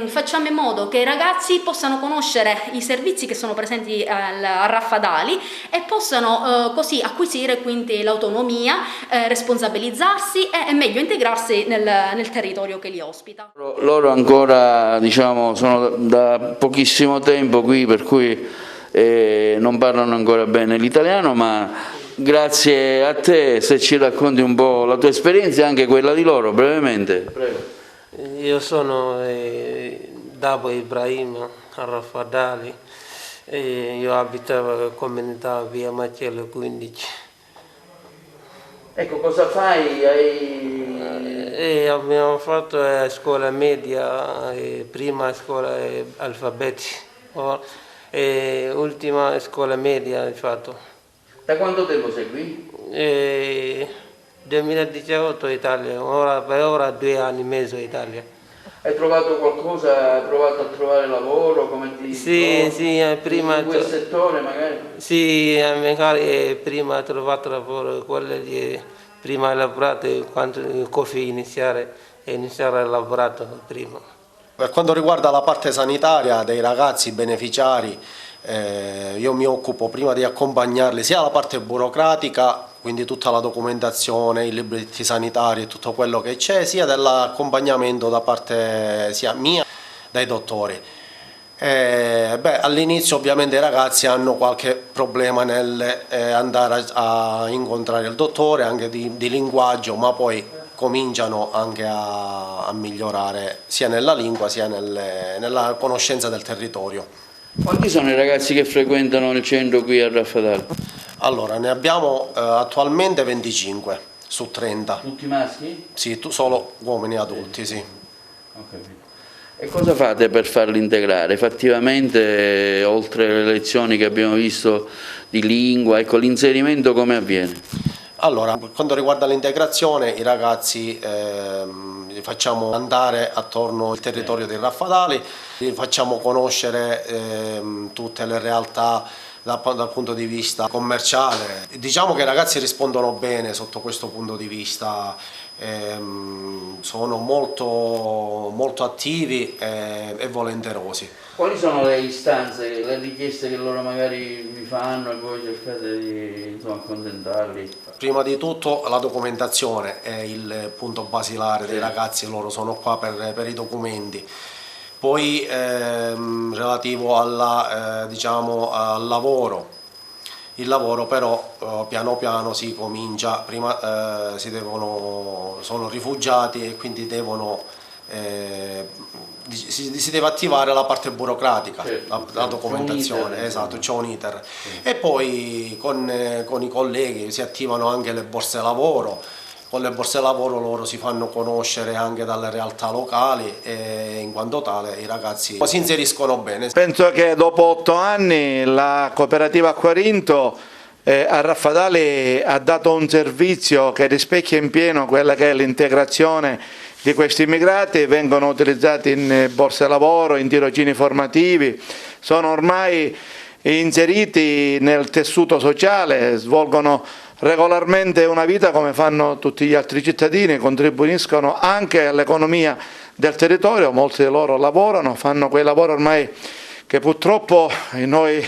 facciamo in modo che i ragazzi possano conoscere i servizi che sono presenti a Raffadali e possano così acquisire quindi l'autonomia, responsabilizzarsi e meglio integrarsi nel territorio che li ospita. Loro ancora, diciamo, sono da pochissimo tempo qui, per cui non parlano ancora bene l'italiano, ma grazie a te, se ci racconti un po' la tua esperienza e anche quella di loro, brevemente. Prego. Io sono Dabo Ibrahim a Raffadali, io abitavo in comunità via Macello 15. Ecco, cosa fai? Abbiamo fatto scuola media, prima scuola alfabeti, ultima scuola media hai fatto. Da quanto tempo sei qui? 2018 Italia, ora 2 anni e mezzo in Italia. Hai trovato qualcosa? Hai provato a trovare lavoro? Come ti Sì, prima in quel settore magari? Sì, magari prima ho trovato lavoro, quello di prima ho lavorato quando coffee iniziare a lavorare prima. Per quanto riguarda la parte sanitaria dei ragazzi beneficiari, io mi occupo prima di accompagnarli sia alla parte burocratica, quindi tutta la documentazione, i libretti sanitari e tutto quello che c'è, sia dell'accompagnamento da parte sia mia dai dottori. All'inizio ovviamente i ragazzi hanno qualche problema nell'andare a incontrare il dottore, anche di linguaggio, ma poi cominciano anche a migliorare sia nella lingua sia nella conoscenza del territorio. Quanti sono i ragazzi che frequentano il centro qui a Raffadali? Allora, ne abbiamo attualmente 25 su 30. Tutti maschi? Sì, solo uomini adulti, sì. Okay. E cosa fate per farli integrare? Fattivamente, oltre alle lezioni che abbiamo visto di lingua, ecco, l'inserimento come avviene? Allora, per quanto riguarda l'integrazione, i ragazzi li facciamo andare attorno al territorio dei Raffadali, li facciamo conoscere tutte le realtà dal punto di vista commerciale. Diciamo che i ragazzi rispondono bene sotto questo punto di vista, sono molto attivi e volenterosi. Quali sono le istanze, le richieste che loro magari vi fanno e voi cercate di accontentarli? Prima di tutto la documentazione è il punto basilare dei ragazzi, loro sono qua per i documenti. Poi relativo diciamo, al lavoro, il lavoro però piano piano si comincia, prima sono rifugiati e quindi si deve attivare la parte burocratica, la documentazione, esatto, c'è un iter. E poi con i colleghi si attivano anche le borse lavoro. Con le borse lavoro loro si fanno conoscere anche dalle realtà locali e in quanto tale i ragazzi si inseriscono bene. Penso che dopo 8 anni la cooperativa Acquarinto a Raffadali ha dato un servizio che rispecchia in pieno quella che è l'integrazione di questi immigrati, vengono utilizzati in borse lavoro, in tirocini formativi, sono ormai inseriti nel tessuto sociale, svolgono regolarmente una vita come fanno tutti gli altri cittadini, contribuiscono anche all'economia del territorio, molti di loro lavorano, fanno quei lavori ormai che purtroppo noi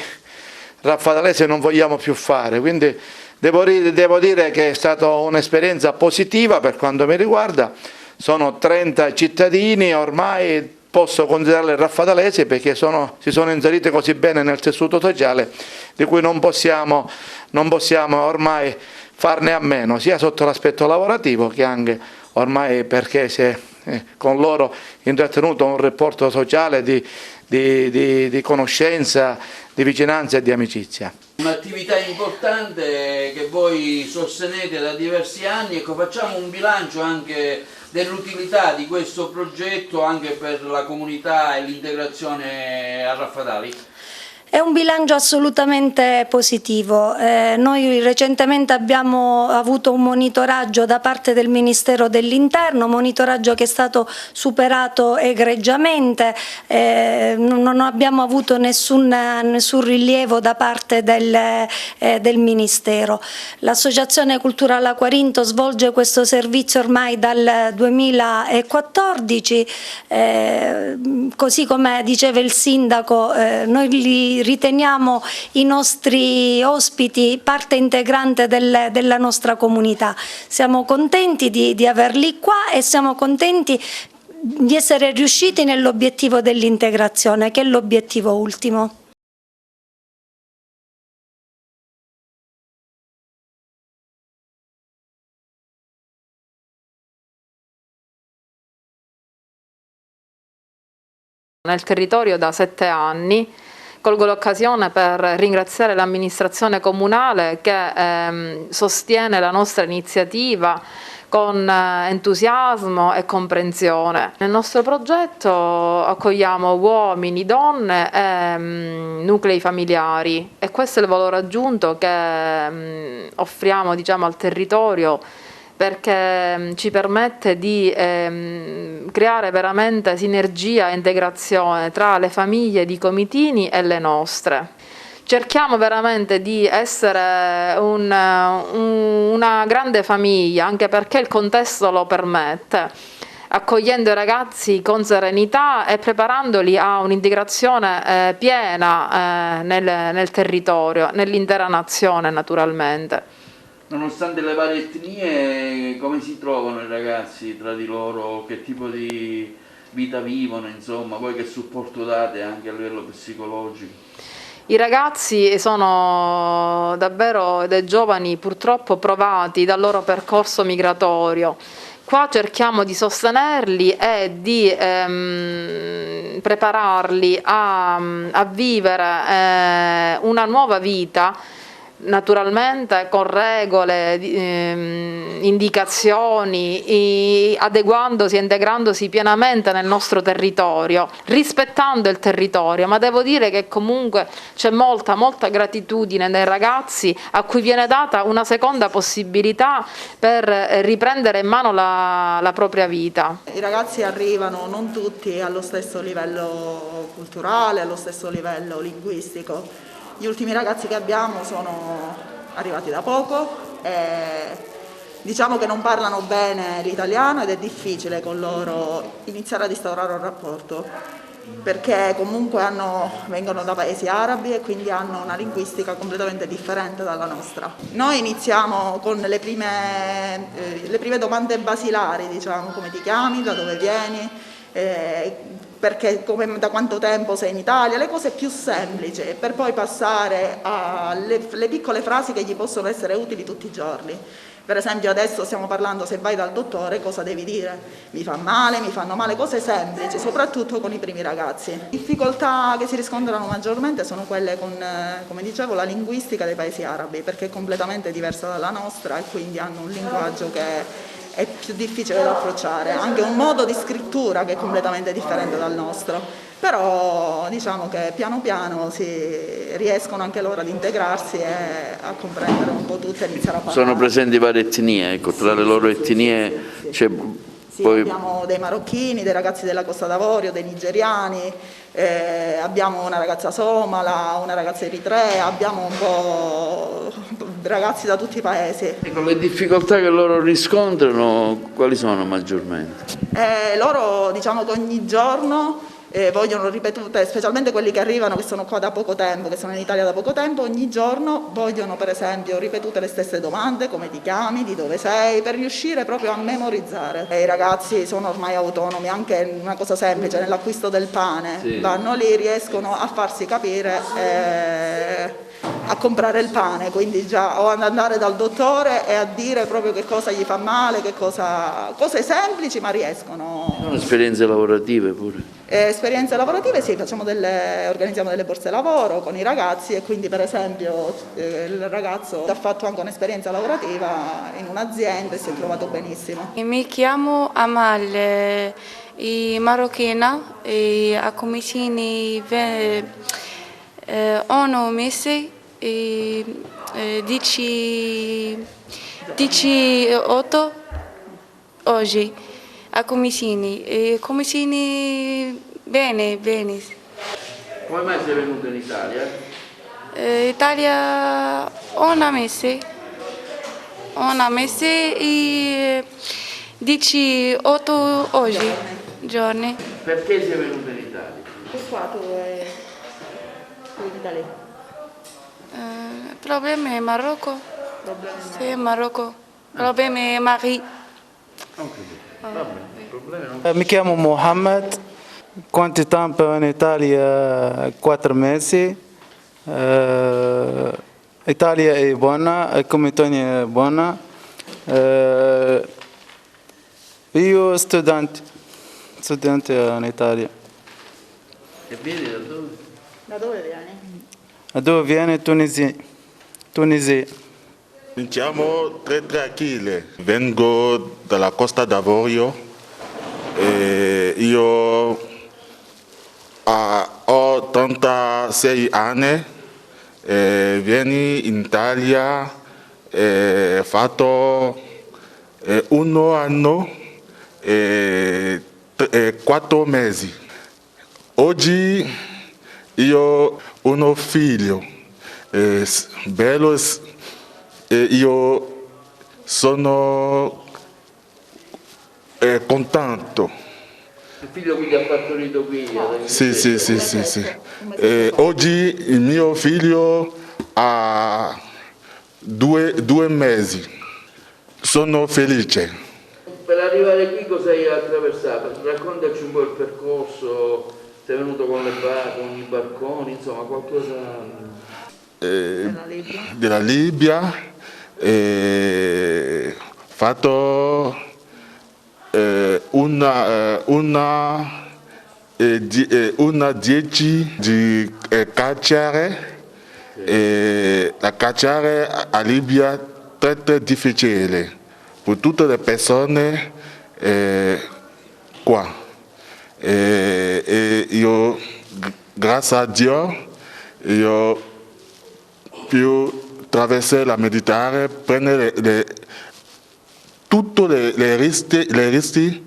raffadalesi non vogliamo più fare, quindi devo dire che è stata un'esperienza positiva per quanto mi riguarda. Sono 30 cittadini, ormai posso considerarli raffadalesi perché si sono inseriti così bene nel tessuto sociale di cui non possiamo ormai farne a meno, sia sotto l'aspetto lavorativo che anche ormai perché si è con loro intrattenuto un rapporto sociale di conoscenza, di vicinanza e di amicizia. Un'attività importante che voi sostenete da diversi anni, ecco, facciamo un bilancio anche dell'utilità di questo progetto anche per la comunità e l'integrazione a Raffadali. È un bilancio assolutamente positivo. Noi recentemente abbiamo avuto un monitoraggio da parte del Ministero dell'Interno, monitoraggio che è stato superato egregiamente, non abbiamo avuto nessun rilievo da parte del Ministero. L'Associazione Culturale Acquarinto svolge questo servizio ormai dal 2014, così come diceva il Sindaco, noi li riteniamo i nostri ospiti parte integrante della nostra comunità. Siamo contenti di averli qua e siamo contenti di essere riusciti nell'obiettivo dell'integrazione, che è l'obiettivo ultimo. Nel territorio da 7 anni, colgo l'occasione per ringraziare l'amministrazione comunale che sostiene la nostra iniziativa con entusiasmo e comprensione. Nel nostro progetto accogliamo uomini, donne e nuclei familiari e questo è il valore aggiunto che offriamo, diciamo, al territorio, perché ci permette di creare veramente sinergia e integrazione tra le famiglie di Comitini e le nostre. Cerchiamo veramente di essere una grande famiglia, anche perché il contesto lo permette, accogliendo i ragazzi con serenità e preparandoli a un'integrazione piena nel territorio, nell'intera nazione naturalmente. Nonostante le varie etnie, come si trovano i ragazzi tra di loro? Che tipo di vita vivono, insomma? Voi che supporto date anche a livello psicologico? I ragazzi sono davvero dei giovani purtroppo provati dal loro percorso migratorio. Qua cerchiamo di sostenerli e di prepararli a vivere una nuova vita, naturalmente con regole, indicazioni, adeguandosi e integrandosi pienamente nel nostro territorio, rispettando il territorio, ma devo dire che comunque c'è molta gratitudine nei ragazzi a cui viene data una seconda possibilità per riprendere in mano la propria vita. I ragazzi arrivano non tutti allo stesso livello culturale, allo stesso livello linguistico. Gli ultimi ragazzi che abbiamo sono arrivati da poco e diciamo che non parlano bene l'italiano ed è difficile con loro iniziare ad instaurare un rapporto, perché comunque vengono da paesi arabi e quindi hanno una linguistica completamente differente dalla nostra. Noi iniziamo con le prime domande basilari, diciamo, come ti chiami, da dove vieni, perché da quanto tempo sei in Italia, le cose più semplici, per poi passare alle piccole frasi che gli possono essere utili tutti i giorni. Per esempio adesso stiamo parlando, se vai dal dottore cosa devi dire? Mi fa male, mi fanno male, cose semplici, soprattutto con i primi ragazzi. Le difficoltà che si riscontrano maggiormente sono quelle con, come dicevo, la linguistica dei paesi arabi, perché è completamente diversa dalla nostra e quindi hanno un linguaggio che è più difficile da approcciare, anche un modo di scrittura che è completamente differente dal nostro, però diciamo che piano piano si riescono anche loro ad integrarsi e a comprendere un po' tutte e iniziare a parlare. Sono presenti varie etnie, ecco, tra le loro etnie c'è... Sì, abbiamo dei marocchini, dei ragazzi della Costa d'Avorio, dei nigeriani, abbiamo una ragazza somala, una ragazza eritrea, abbiamo un po' ragazzi da tutti i paesi. Ecco, le difficoltà che loro riscontrano, quali sono maggiormente? Loro diciamo che ogni giorno vogliono ripetute, specialmente quelli che arrivano, che sono qua da poco tempo, che sono in Italia da poco tempo, ogni giorno vogliono per esempio ripetute le stesse domande, come ti chiami, di dove sei, per riuscire proprio a memorizzare. I ragazzi sono ormai autonomi, anche una cosa semplice, nell'acquisto del pane, sì. Vanno lì, riescono a farsi capire, a comprare il pane, quindi già o ad andare dal dottore e a dire proprio che cosa gli fa male, cose semplici ma riescono. Sono esperienze lavorative pure? Esperienze lavorative sì, organizziamo delle borse lavoro con i ragazzi e quindi per esempio il ragazzo ha fatto anche un'esperienza lavorativa in un'azienda e si è trovato benissimo. Mi chiamo Amal, marocchina, e a Comitini 1 mese e 18 oggi a Comisini. E Comisini bene. Come mai sei venuto in Italia? Italia 1 mese e 18 oggi giorni. Perché sei venuto in Italia? Pourquoi tu es in Italia? Problemi in Marocco. Sì, Marocco. Problemi mari. Mi chiamo Mohammed, quanto tempo in Italia? 4 mesi. Italia è buona, la comunità è buona. Io studente in Italia. E vieni da dove? Da dove vieni? Da dove vieni? Tunisia. Siamo tre tranquilli. Vengo dalla Costa d'Avorio e io ho 36 anni e vieni in Italia e ho fatto 1 anno e 4 mesi. Oggi io ho un figlio bello e io sono contento. Il figlio che ti ha partorito qui? Sì. Oggi il mio figlio ha 2 mesi. Sono felice. Per arrivare qui cosa hai attraversato? Raccontaci un po' il percorso, sei venuto con i barconi, insomma qualcosa... Della Libia, fatto una 10 di carcere e la carcere a Libia è difficile per tutte le persone qua e io grazie a Dio io più attraversare la Mediterranea, prendere tutti i rischi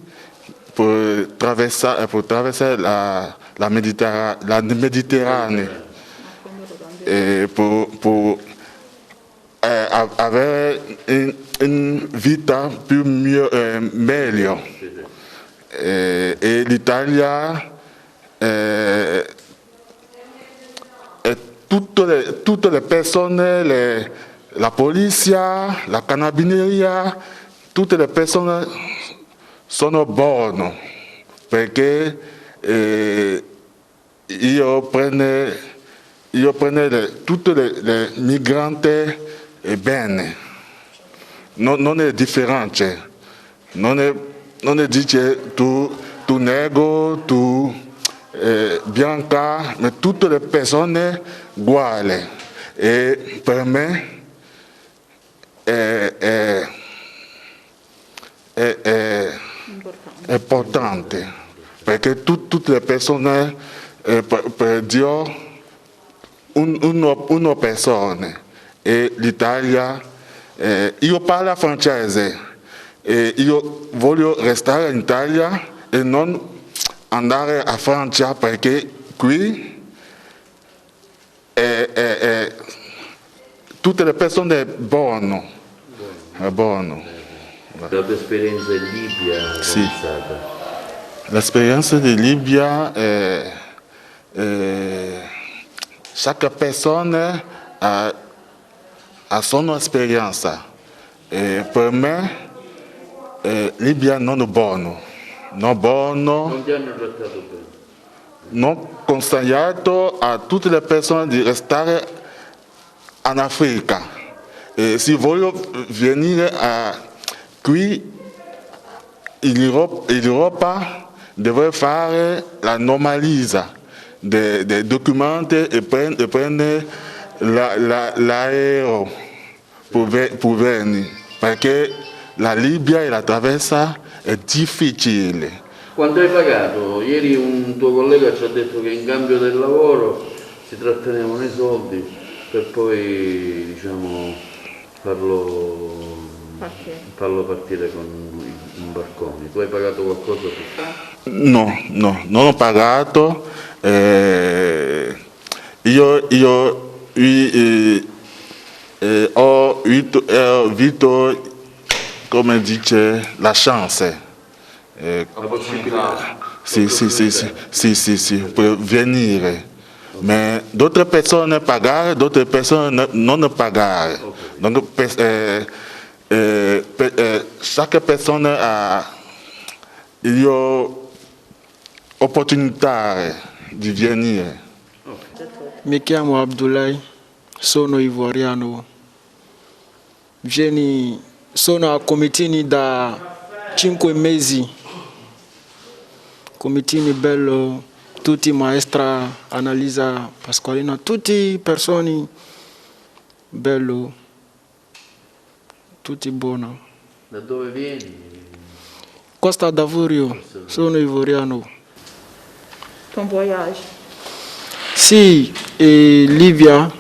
per attraversare la Mediterranea e per avere una vita più meglio. E l'Italia tutte le persone, la polizia, la carabineria, tutte le persone sono buone perché io prendo tutti i migranti bene, non è differente, non è dice tu nego, tu bianca, ma tutte le persone uguali e per me è importante perché tutte le persone per Dio una persona e l'Italia io parlo francese e io voglio restare in Italia e non andare a Francia perché qui tutte le persone buone. La tua esperienza in Libia è stata? L'esperienza di Libia è chaque persona ha sua esperienza e per me Libia non è buono. Non ti hanno trattato bene? Non consigliato a tutte le persone di restare in Africa. E se voglio venire qui in Europa deve fare la normalizza dei documenti e prendere l'aereo per venire perché la Libia e la traversa è difficile. Quanto hai pagato? Ieri un tuo collega ci ha detto che in cambio del lavoro ci tratteremo nei soldi per poi, diciamo, farlo partire con un barcone. Tu hai pagato qualcosa? No, non ho pagato. Io ho avuto, come dice, la chance. La possibilità. Sì, per venire. Ma d'autres personnes pagare, d'autres personnes non pagare. Donc, chaque persona ha l'opportunità di venire. Mi chiamo Abdoulaye, sono ivoriano. Sono a Comitini da 5 mesi. Comitini bello, tutti maestra Annalisa Pasqualina, tutti persone bello, tutti buono. Da dove vieni? Costa d'Avorio, sono ivoriano. Ton voyage? Sì, Libia,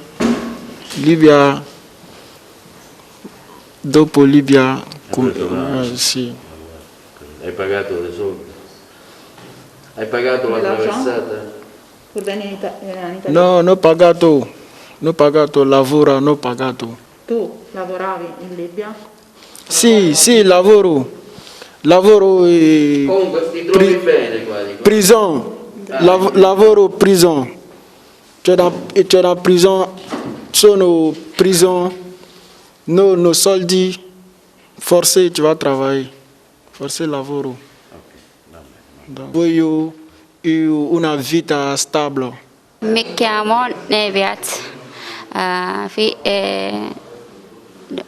dopo Libia, sì. Hai pagato dei soldi? Hai pagato la traversata? Per venire in Italia? No, non ho pagato, lavoro, non ho pagato. Tu lavoravi in Libia? Sì, lavoro. Comunque ti trovi bene qua? Prison, lavoro prison. C'è la prison, sono prison, non ho soldi, forse ci va a lavorare, forse lavoro. Voglio una vita stabile. Mi chiamo Neviat,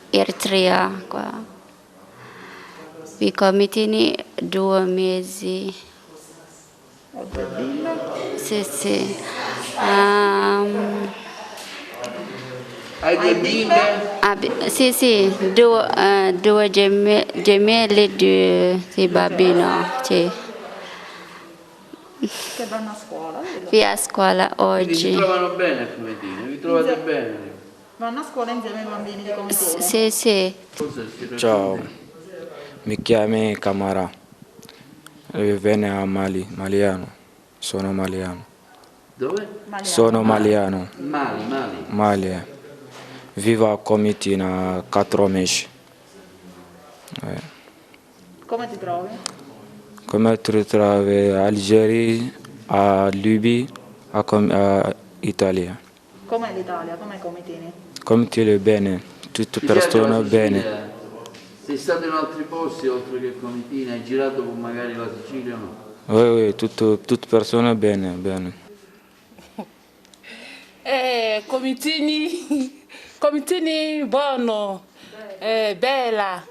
Eritrea. Vi Comitini 2 mesi. Sì. Hai 2 bimbe? Sì, 2 gemelli di bambino. Sì. Che vanno a scuola? Via a scuola oggi. Quindi si trovano bene a Comitini? Vi trovate bene? Vanno a scuola insieme ai bambini di Comitini? Sì. Ciao, mi chiamo Camara, viene a Maliano, sono maliano. Dove? Sono maliano. Mali. Vivo a Comitina 4 mesi. Come ti trovi? Come ti trovi? Algeria, a Libia, a Italia. Com'è l'Italia? Com'è Comitini? Comitini bene, tutte persone bene. Sei stato in altri posti oltre che Comitini? Hai girato con magari la Sicilia o no? Oui, tutte persone bene. Comitini buono, bella.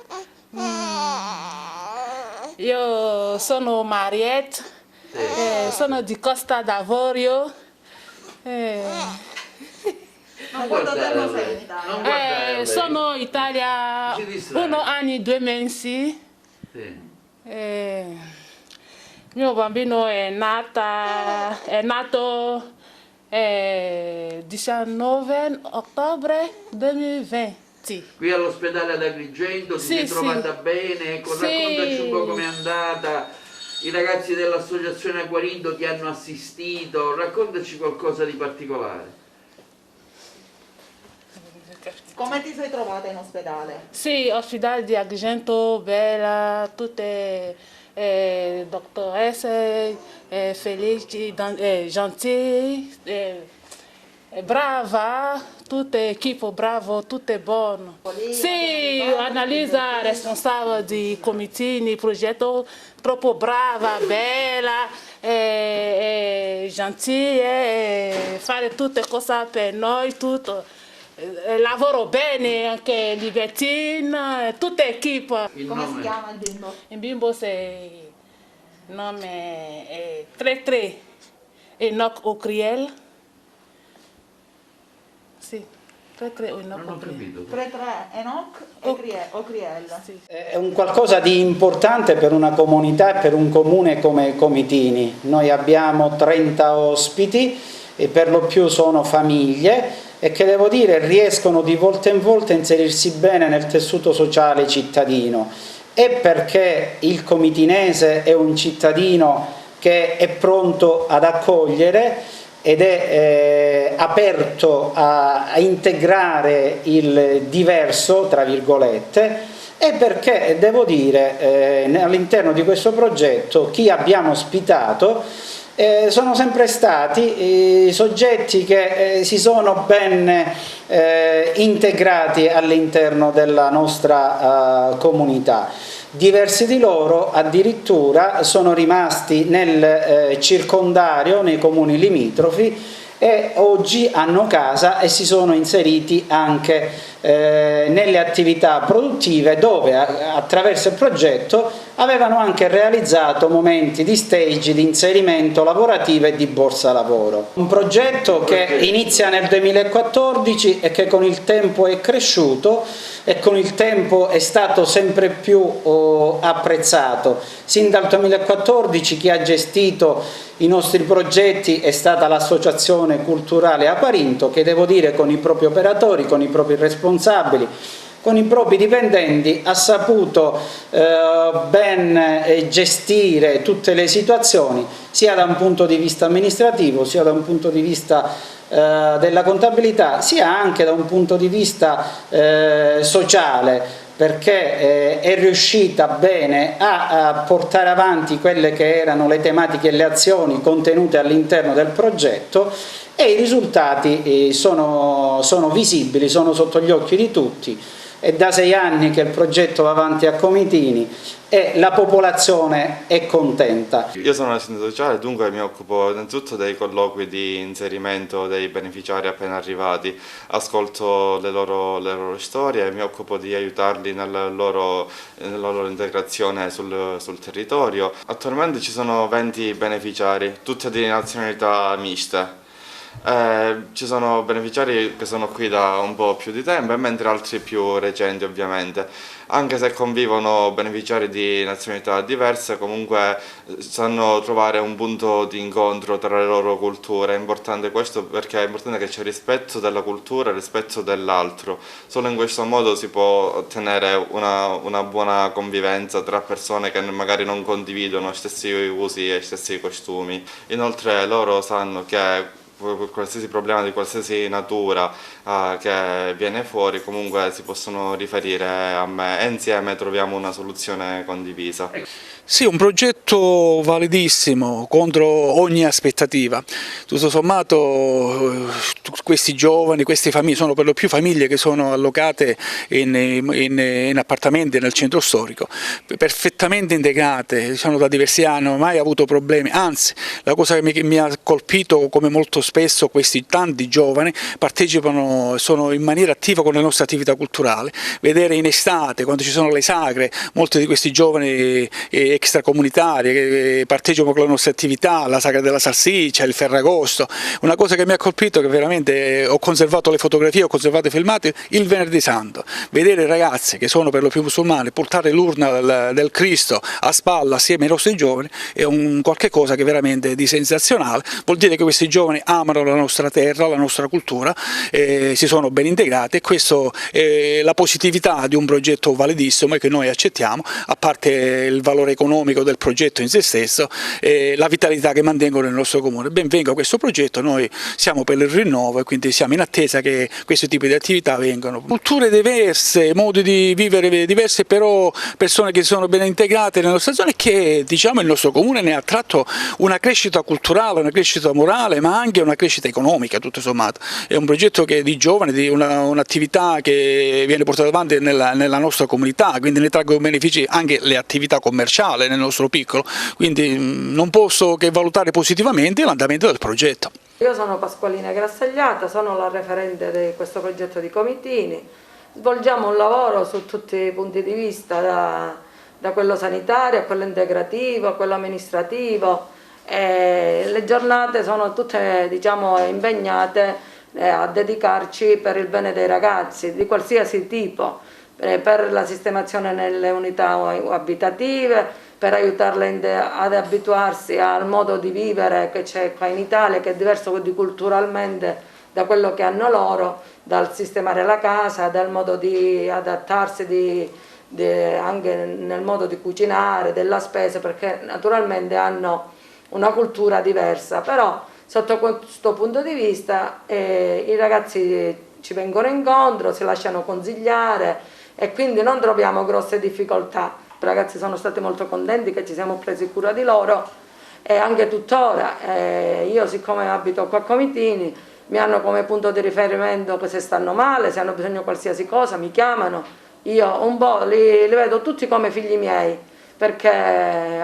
Io sono Mariette, sono di Costa d'Avorio. Sono in Italia 1 anno e 2 mesi. Mio bambino è nato 19 ottobre 2020. Qui all'ospedale ad Agrigento ti sei trovata bene? Raccontaci un po' com'è andata. I ragazzi dell'associazione Aquarinto ti hanno assistito, raccontaci qualcosa di particolare. Come ti sei trovata in ospedale? Sì, ospedale di Agrigento, bella, tutte dottoresse, felici, gentili, brava, tutta equipe brava, tutte buone. Sì, Annalisa, responsabile di Comitini, progetto, troppo brava, bella, gentile, fare tutte cose per noi, tutto. Lavoro bene, anche Libertina, tutta equipe. Come si chiama il bimbo? Il bimbo il nome è 33 Enoch Ocriel. Sì, 33 Enoch Ocriel. 33 Enoch Ocriel. Sì. È un qualcosa di importante per una comunità e per un comune come Comitini. Noi abbiamo 30 ospiti e per lo più sono famiglie e che devo dire riescono di volta in volta a inserirsi bene nel tessuto sociale cittadino, e perché il comitinese è un cittadino che è pronto ad accogliere ed è aperto a integrare il diverso, tra virgolette, e perché devo dire all'interno di questo progetto chi abbiamo ospitato sono sempre stati soggetti che si sono ben integrati all'interno della nostra comunità. Diversi di loro addirittura sono rimasti nel circondario, nei comuni limitrofi, e oggi hanno casa e si sono inseriti anche nelle attività produttive, dove attraverso il progetto avevano anche realizzato momenti di stage, di inserimento lavorativo e di borsa lavoro. Un progetto che inizia nel 2014 e che con il tempo è cresciuto e con il tempo è stato sempre più apprezzato. Sin dal 2014 chi ha gestito i nostri progetti è stata l'Associazione Culturale Aparinto, che devo dire con i propri operatori, con i propri responsabili, con i propri dipendenti ha saputo ben gestire tutte le situazioni, sia da un punto di vista amministrativo, sia da un punto di vista della contabilità, sia anche da un punto di vista sociale, perché è riuscita bene a portare avanti quelle che erano le tematiche e le azioni contenute all'interno del progetto, e i risultati sono visibili, sono sotto gli occhi di tutti. È da 6 anni che il progetto va avanti a Comitini e la popolazione è contenta. Io sono un assistente sociale, dunque mi occupo innanzitutto dei colloqui di inserimento dei beneficiari appena arrivati, ascolto le loro storie e mi occupo di aiutarli nella loro integrazione sul territorio. Attualmente ci sono 20 beneficiari, tutti di nazionalità miste. Ci sono beneficiari che sono qui da un po' più di tempo, mentre altri più recenti ovviamente. Anche se convivono beneficiari di nazionalità diverse, comunque sanno trovare un punto di incontro tra le loro culture. È importante questo perché è importante che c'è rispetto della cultura e rispetto dell'altro. Solo in questo modo si può ottenere una buona convivenza tra persone che magari non condividono gli stessi usi e gli stessi costumi. Inoltre loro sanno che qualsiasi problema di qualsiasi natura che viene fuori comunque si possono riferire a me e insieme troviamo una soluzione condivisa. Sì, un progetto validissimo contro ogni aspettativa. Tutto sommato questi giovani, queste famiglie, sono per lo più famiglie che sono allocate in appartamenti nel centro storico, perfettamente integrate, sono da diversi anni, non hanno mai avuto problemi, anzi la cosa che mi ha colpito, come molto spesso questi tanti giovani partecipano, sono in maniera attiva con le nostre attività culturali. Vedere in estate, quando ci sono le sagre, molti di questi giovani extracomunitari che partecipano con le nostre attività, la sagra della salsiccia, il Ferragosto. Una cosa che mi ha colpito, che veramente ho conservato le fotografie, ho conservato i filmati, il Venerdì Santo, vedere ragazzi che sono per lo più musulmani portare l'urna del Cristo a spalla assieme ai nostri giovani è un qualche cosa che veramente è di sensazionale. Vuol dire che questi giovani amano la nostra terra, la nostra cultura, si sono ben integrati, e questo è la positività di un progetto validissimo e che noi accettiamo, a parte il valore economico del progetto in se stesso, la vitalità che mantengono nel nostro comune. Ben venga questo progetto, noi siamo per il rinnovo e quindi siamo in attesa che questo tipo di attività vengano. Culture diverse, modi di vivere diversi, però persone che sono ben integrate nella nostra zona e che, diciamo, il nostro comune ne ha tratto una crescita culturale, una crescita morale, ma anche una crescita economica, tutto sommato. È un progetto che di giovani, di un'attività che viene portata avanti nella nostra comunità, quindi ne traggono benefici anche le attività commerciali nel nostro piccolo, quindi non posso che valutare positivamente l'andamento del progetto. Io sono Pasqualina Grassagliata, sono la referente di questo progetto di Comitini. Svolgiamo un lavoro su tutti i punti di vista, da quello sanitario a quello integrativo, a quello amministrativo. Le giornate sono tutte, diciamo, impegnate a dedicarci per il bene dei ragazzi di qualsiasi tipo, per la sistemazione nelle unità abitative, per aiutarle ad abituarsi al modo di vivere che c'è qua in Italia, che è diverso culturalmente da quello che hanno loro, dal sistemare la casa, dal modo di adattarsi anche nel modo di cucinare, della spesa, perché naturalmente hanno una cultura diversa, però sotto questo punto di vista i ragazzi ci vengono incontro, si lasciano consigliare e quindi non troviamo grosse difficoltà. I ragazzi sono stati molto contenti che ci siamo presi cura di loro e anche tuttora. Io, siccome abito qua a Comitini, mi hanno come punto di riferimento che se stanno male, se hanno bisogno di qualsiasi cosa mi chiamano, io un po' li vedo tutti come figli miei, perché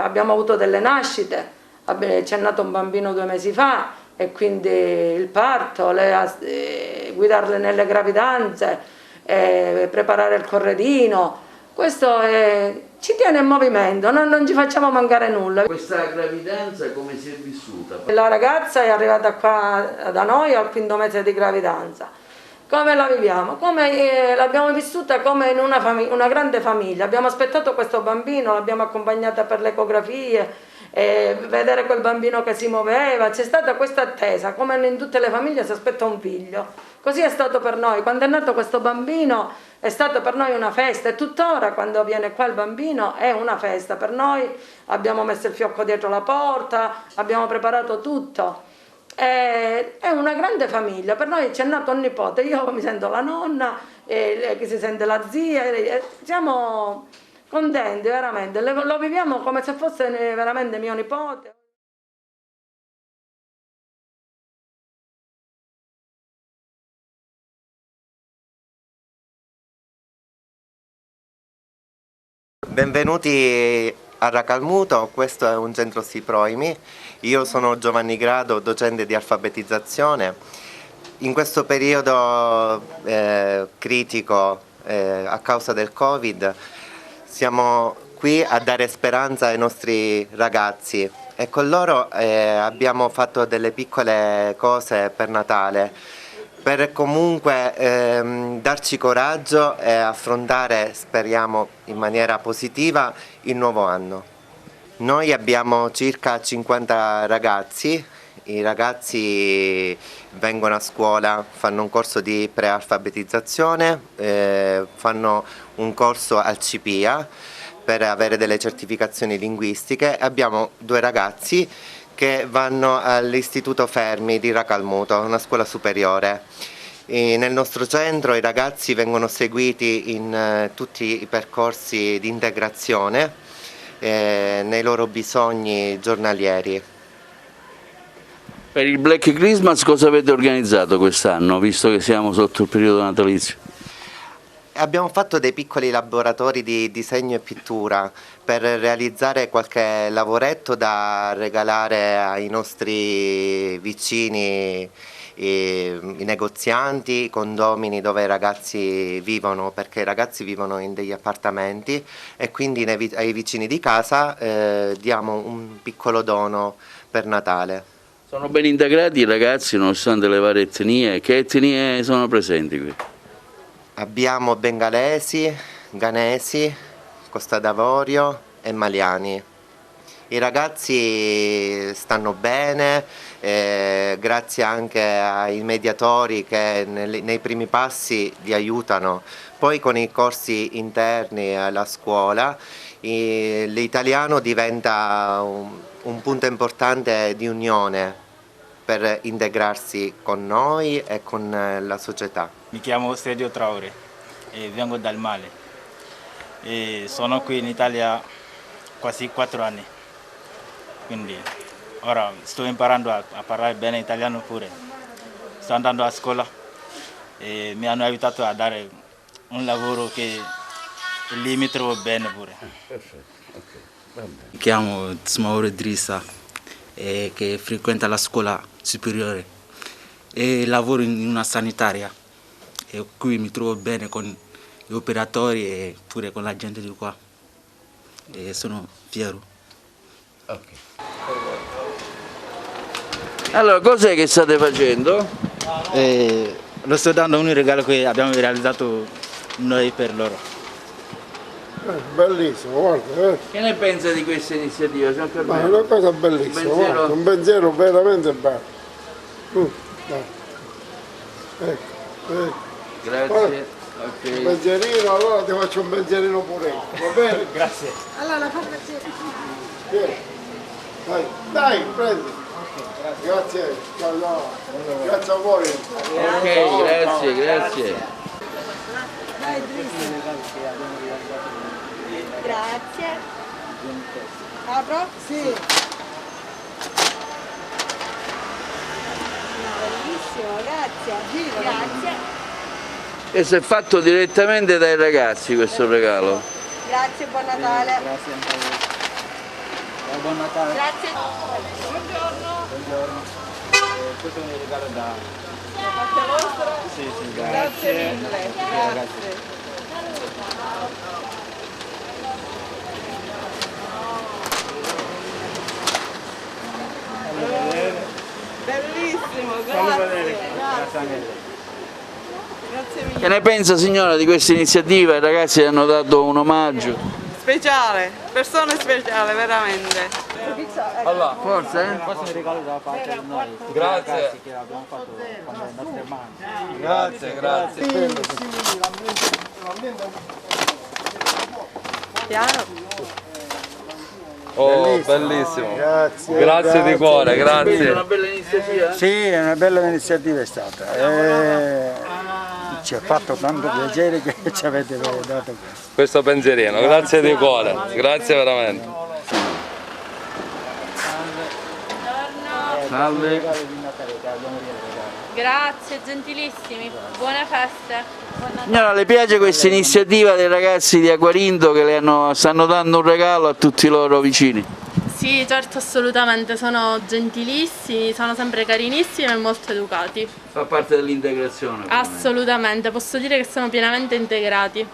abbiamo avuto delle nascite, c'è nato un bambino 2 mesi fa e quindi il parto, guidarle nelle gravidanze, preparare il corredino, questo ci tiene in movimento, non ci facciamo mancare nulla. Questa gravidanza come si è vissuta? La ragazza è arrivata qua da noi al 5° mese di gravidanza. Come la viviamo? L'abbiamo vissuta come in una grande famiglia. Abbiamo aspettato questo bambino, l'abbiamo accompagnata per le ecografie, vedere quel bambino che si muoveva. C'è stata questa attesa, come in tutte le famiglie si aspetta un figlio. Così è stato per noi. Quando è nato questo bambino è stata per noi una festa e tuttora quando viene qua il bambino è una festa. Per noi abbiamo messo il fiocco dietro la porta, abbiamo preparato tutto. È una grande famiglia, per noi c'è nato un nipote, io mi sento la nonna, lei che si sente la zia, siamo contenti veramente, lo viviamo come se fosse veramente mio nipote. Benvenuti a Racalmuto, questo è un centro SIPROIMI, io sono Giovanni Grado, docente di alfabetizzazione. In questo periodo critico a causa del Covid siamo qui a dare speranza ai nostri ragazzi e con loro abbiamo fatto delle piccole cose per Natale, per comunque darci coraggio e affrontare, speriamo in maniera positiva, il nuovo anno. Noi abbiamo circa 50 ragazzi, i ragazzi vengono a scuola, fanno un corso di prealfabetizzazione, fanno un corso al CPIA per avere delle certificazioni linguistiche. Abbiamo 2 ragazzi che vanno all'Istituto Fermi di Racalmuto, una scuola superiore. Nel nostro centro i ragazzi vengono seguiti in tutti i percorsi di integrazione nei loro bisogni giornalieri. Per il Black Christmas cosa avete organizzato quest'anno, visto che siamo sotto il periodo natalizio? Abbiamo fatto dei piccoli laboratori di disegno e pittura per realizzare qualche lavoretto da regalare ai nostri vicini, i negozianti, i condomini dove i ragazzi vivono, perché i ragazzi vivono in degli appartamenti e quindi ai vicini di casa diamo un piccolo dono per Natale. Sono ben integrati i ragazzi nonostante le varie etnie? Che etnie sono presenti qui? Abbiamo bengalesi, ghanesi, Costa d'Avorio e maliani. I ragazzi stanno bene, grazie anche ai mediatori che nei primi passi li aiutano. Poi con i corsi interni alla scuola l'italiano diventa un punto importante di unione per integrarsi con noi e con la società. Mi chiamo Sergio Traore e vengo dal Mali. Sono qui in Italia quasi 4 anni, quindi ora sto imparando a parlare bene italiano pure. Sto andando a scuola e mi hanno aiutato a dare un lavoro che lì mi trovo bene pure. Mi chiamo Smauro Idrissa che frequenta la scuola superiore e lavoro in una sanitaria e qui mi trovo bene con gli operatori e pure con la gente di qua e sono fiero. Okay. Allora, cos'è che state facendo? Lo sto dando un regalo che abbiamo realizzato noi per loro. Bellissimo, guarda. Che ne pensa di questa iniziativa? Ma è una cosa bellissima, guarda, un pensiero veramente bello. Ecco. Grazie. Okay. Un pensierino, allora ti faccio un pensierino pure io, va bene? Grazie. Allora la faccio. Dai, prendi. Grazie. Ciao. Grazie a voi. Ok, grazie. Grazie. Apro? Sì. Bellissimo, grazie. Grazie. E si è fatto direttamente dai ragazzi questo regalo. Grazie, buon Natale. Grazie anche a voi. Buon Natale. Grazie. Buongiorno. Buongiorno. Questo è un regalo da parte vostra? Sì, Grazie mille. Grazie. Bellissimo, grazie. Grazie mille. Che ne pensa signora di questa iniziativa? I ragazzi hanno dato un omaggio. Speciale, persone speciali, veramente. Allora, forza, Questo è un regalo da parte di noi. Grazie. Ragazzi che abbiamo fatto con le nostre mani. Grazie. Chiaro? Oh, bellissimo. Grazie di cuore, grazie. È una bella iniziativa? Sì, è una bella iniziativa è stata. Ci ha fatto tanto piacere che ci avete dato Questo pensierino, grazie di cuore, grazie veramente. Salve. Grazie, gentilissimi. Buone feste. Signora, le piace questa iniziativa dei ragazzi di Acquarinto che stanno dando un regalo a tutti i loro vicini? Sì, certo, assolutamente, sono gentilissimi, sono sempre carinissimi e molto educati. Fa parte dell'integrazione? Assolutamente, posso dire che sono pienamente integrati.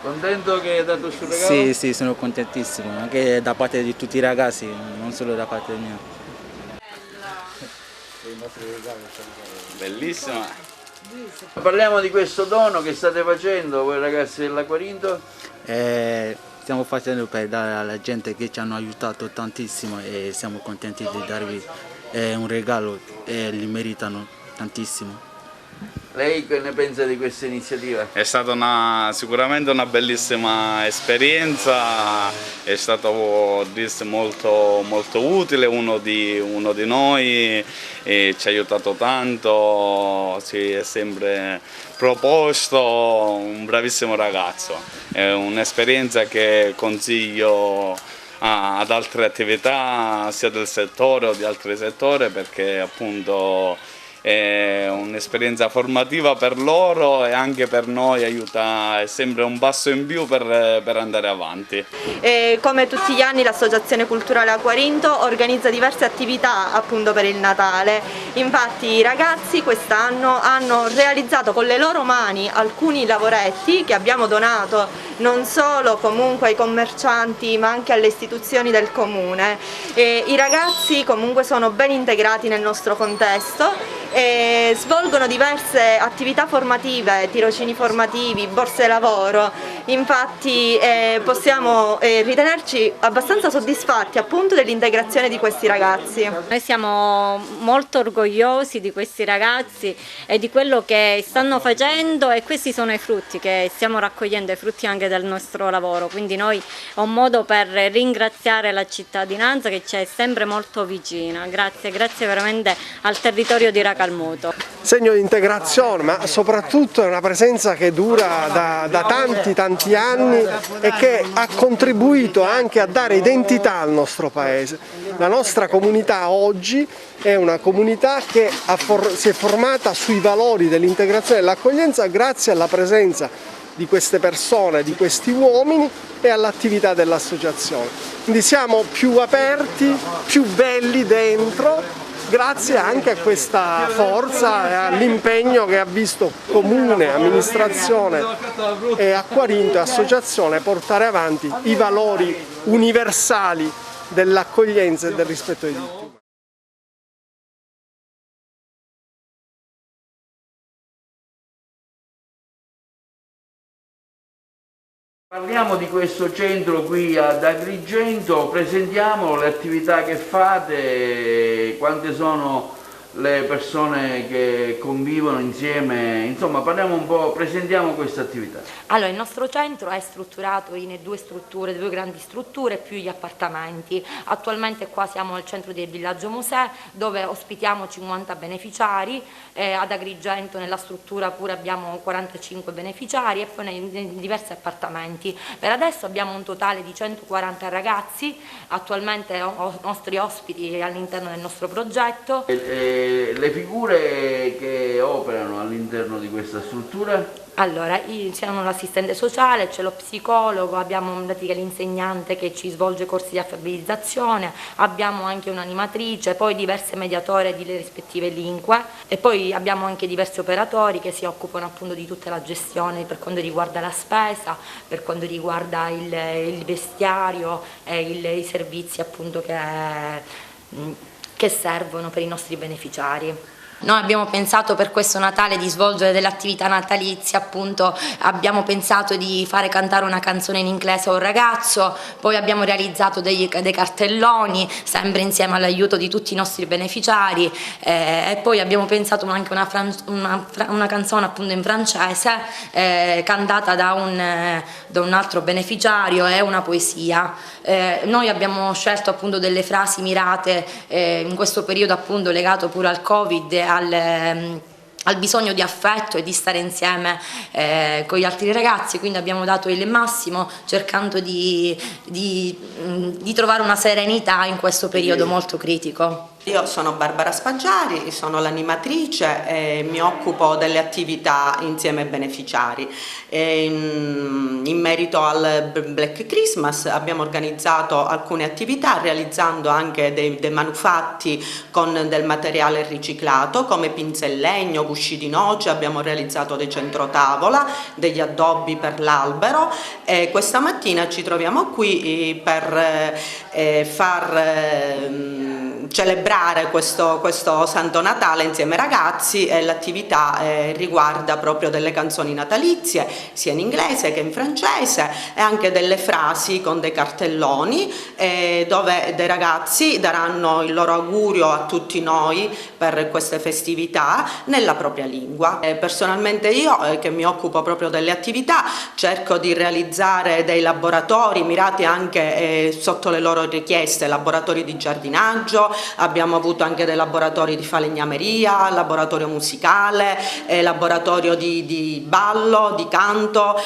Contento che hai dato questo regalo? Sì, sono contentissimo, anche da parte di tutti i ragazzi, non solo da parte mia. Bellissima. Parliamo di questo dono che state facendo voi ragazzi dell'Acquarinto? Stiamo facendo per dare alla gente che ci hanno aiutato tantissimo e siamo contenti di darvi un regalo e li meritano tantissimo. Lei che ne pensa di questa iniziativa? È stata sicuramente una bellissima esperienza, è stato molto, molto utile, uno di noi e ci ha aiutato tanto, si è sempre proposto, un bravissimo ragazzo, è un'esperienza che consiglio ad altre attività sia del settore o di altri settori perché appunto è un'esperienza formativa per loro e anche per noi aiuta, è sempre un passo in più per andare avanti. Come tutti gli anni l'Associazione Culturale Acquarinto organizza diverse attività appunto per il Natale, infatti i ragazzi quest'anno hanno realizzato con le loro mani alcuni lavoretti che abbiamo donato non solo comunque ai commercianti ma anche alle istituzioni del comune. I ragazzi comunque sono ben integrati nel nostro contesto e svolgono diverse attività formative, tirocini formativi, borse lavoro, infatti possiamo ritenerci abbastanza soddisfatti appunto dell'integrazione di questi ragazzi. Noi siamo molto orgogliosi di questi ragazzi e di quello che stanno facendo e questi sono i frutti che stiamo raccogliendo, i frutti anche del nostro lavoro, quindi noi è un modo per ringraziare la cittadinanza che ci è sempre molto vicina. Grazie veramente al territorio di Racalmuto. Segno di integrazione, ma soprattutto è una presenza che dura da tanti anni e che ha contribuito anche a dare identità al nostro paese. La nostra comunità oggi è una comunità che si è formata sui valori dell'integrazione e dell'accoglienza grazie alla presenza di queste persone, di questi uomini e all'attività dell'associazione. Quindi siamo più aperti, più belli dentro, grazie anche a questa forza e all'impegno che ha visto comune, amministrazione e Acquarinto e associazione portare avanti i valori universali dell'accoglienza e del rispetto dei diritti. Parliamo di questo centro qui ad Agrigento, presentiamo le attività che fate, quante sono le persone che convivono insieme, insomma parliamo un po', presentiamo questa attività. Allora, il nostro centro è strutturato in due grandi strutture più gli appartamenti. Attualmente qua siamo al centro del Villaggio Museo dove ospitiamo 50 beneficiari, ad Agrigento nella struttura pure abbiamo 45 beneficiari e poi nei diversi appartamenti. Per adesso abbiamo un totale di 140 ragazzi, attualmente nostri ospiti all'interno del nostro progetto. Le figure che operano all'interno di questa struttura? Allora, siamo l'assistente sociale, c'è lo psicologo, abbiamo l'insegnante che ci svolge corsi di alfabetizzazione, abbiamo anche un'animatrice, poi diverse mediatori di le rispettive lingue e poi abbiamo anche diversi operatori che si occupano appunto di tutta la gestione per quanto riguarda la spesa, per quanto riguarda il vestiario e i servizi appunto che servono per i nostri beneficiari. Noi abbiamo pensato per questo Natale di svolgere delle attività natalizie, appunto abbiamo pensato di fare cantare una canzone in inglese a un ragazzo, poi abbiamo realizzato dei cartelloni, sempre insieme all'aiuto di tutti i nostri beneficiari e poi abbiamo pensato anche una canzone appunto in francese cantata da un altro beneficiario e una poesia. Noi abbiamo scelto appunto delle frasi mirate in questo periodo appunto legato pure al Covid, al bisogno di affetto e di stare insieme con gli altri ragazzi, quindi abbiamo dato il massimo cercando di trovare una serenità in questo periodo molto critico. Io sono Barbara Spaggiari, sono l'animatrice e mi occupo delle attività insieme ai beneficiari. In merito al Black Christmas abbiamo organizzato alcune attività realizzando anche dei manufatti con del materiale riciclato come pinze in legno, gusci di noce, abbiamo realizzato dei centrotavola, degli addobbi per l'albero e questa mattina ci troviamo qui per celebrare questo Santo Natale insieme ai ragazzi e l'attività riguarda proprio delle canzoni natalizie sia in inglese che in francese e anche delle frasi con dei cartelloni dove dei ragazzi daranno il loro augurio a tutti noi per queste festività nella propria lingua. Personalmente io che mi occupo proprio delle attività cerco di realizzare dei laboratori mirati anche sotto le loro richieste, laboratori di giardinaggio, abbiamo avuto anche dei laboratori di falegnameria, laboratorio musicale, laboratorio di ballo, di canto,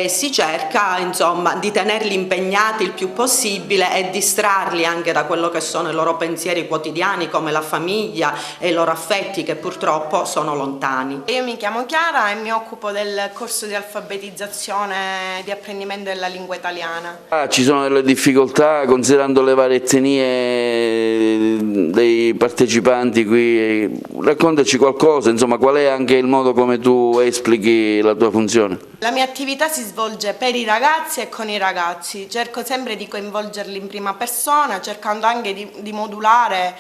si cerca insomma di tenerli impegnati il più possibile e distrarli anche da quello che sono i loro pensieri quotidiani come la famiglia e i loro affetti che purtroppo sono lontani. Io mi chiamo Chiara e mi occupo del corso di alfabetizzazione di apprendimento della lingua italiana. Ci sono delle difficoltà considerando le varie etnie dei partecipanti qui, raccontaci qualcosa, insomma qual è anche il modo come tu esplichi la tua funzione? La mia attività si svolge per i ragazzi e con i ragazzi, cerco sempre di coinvolgerli in prima persona, cercando anche di modulare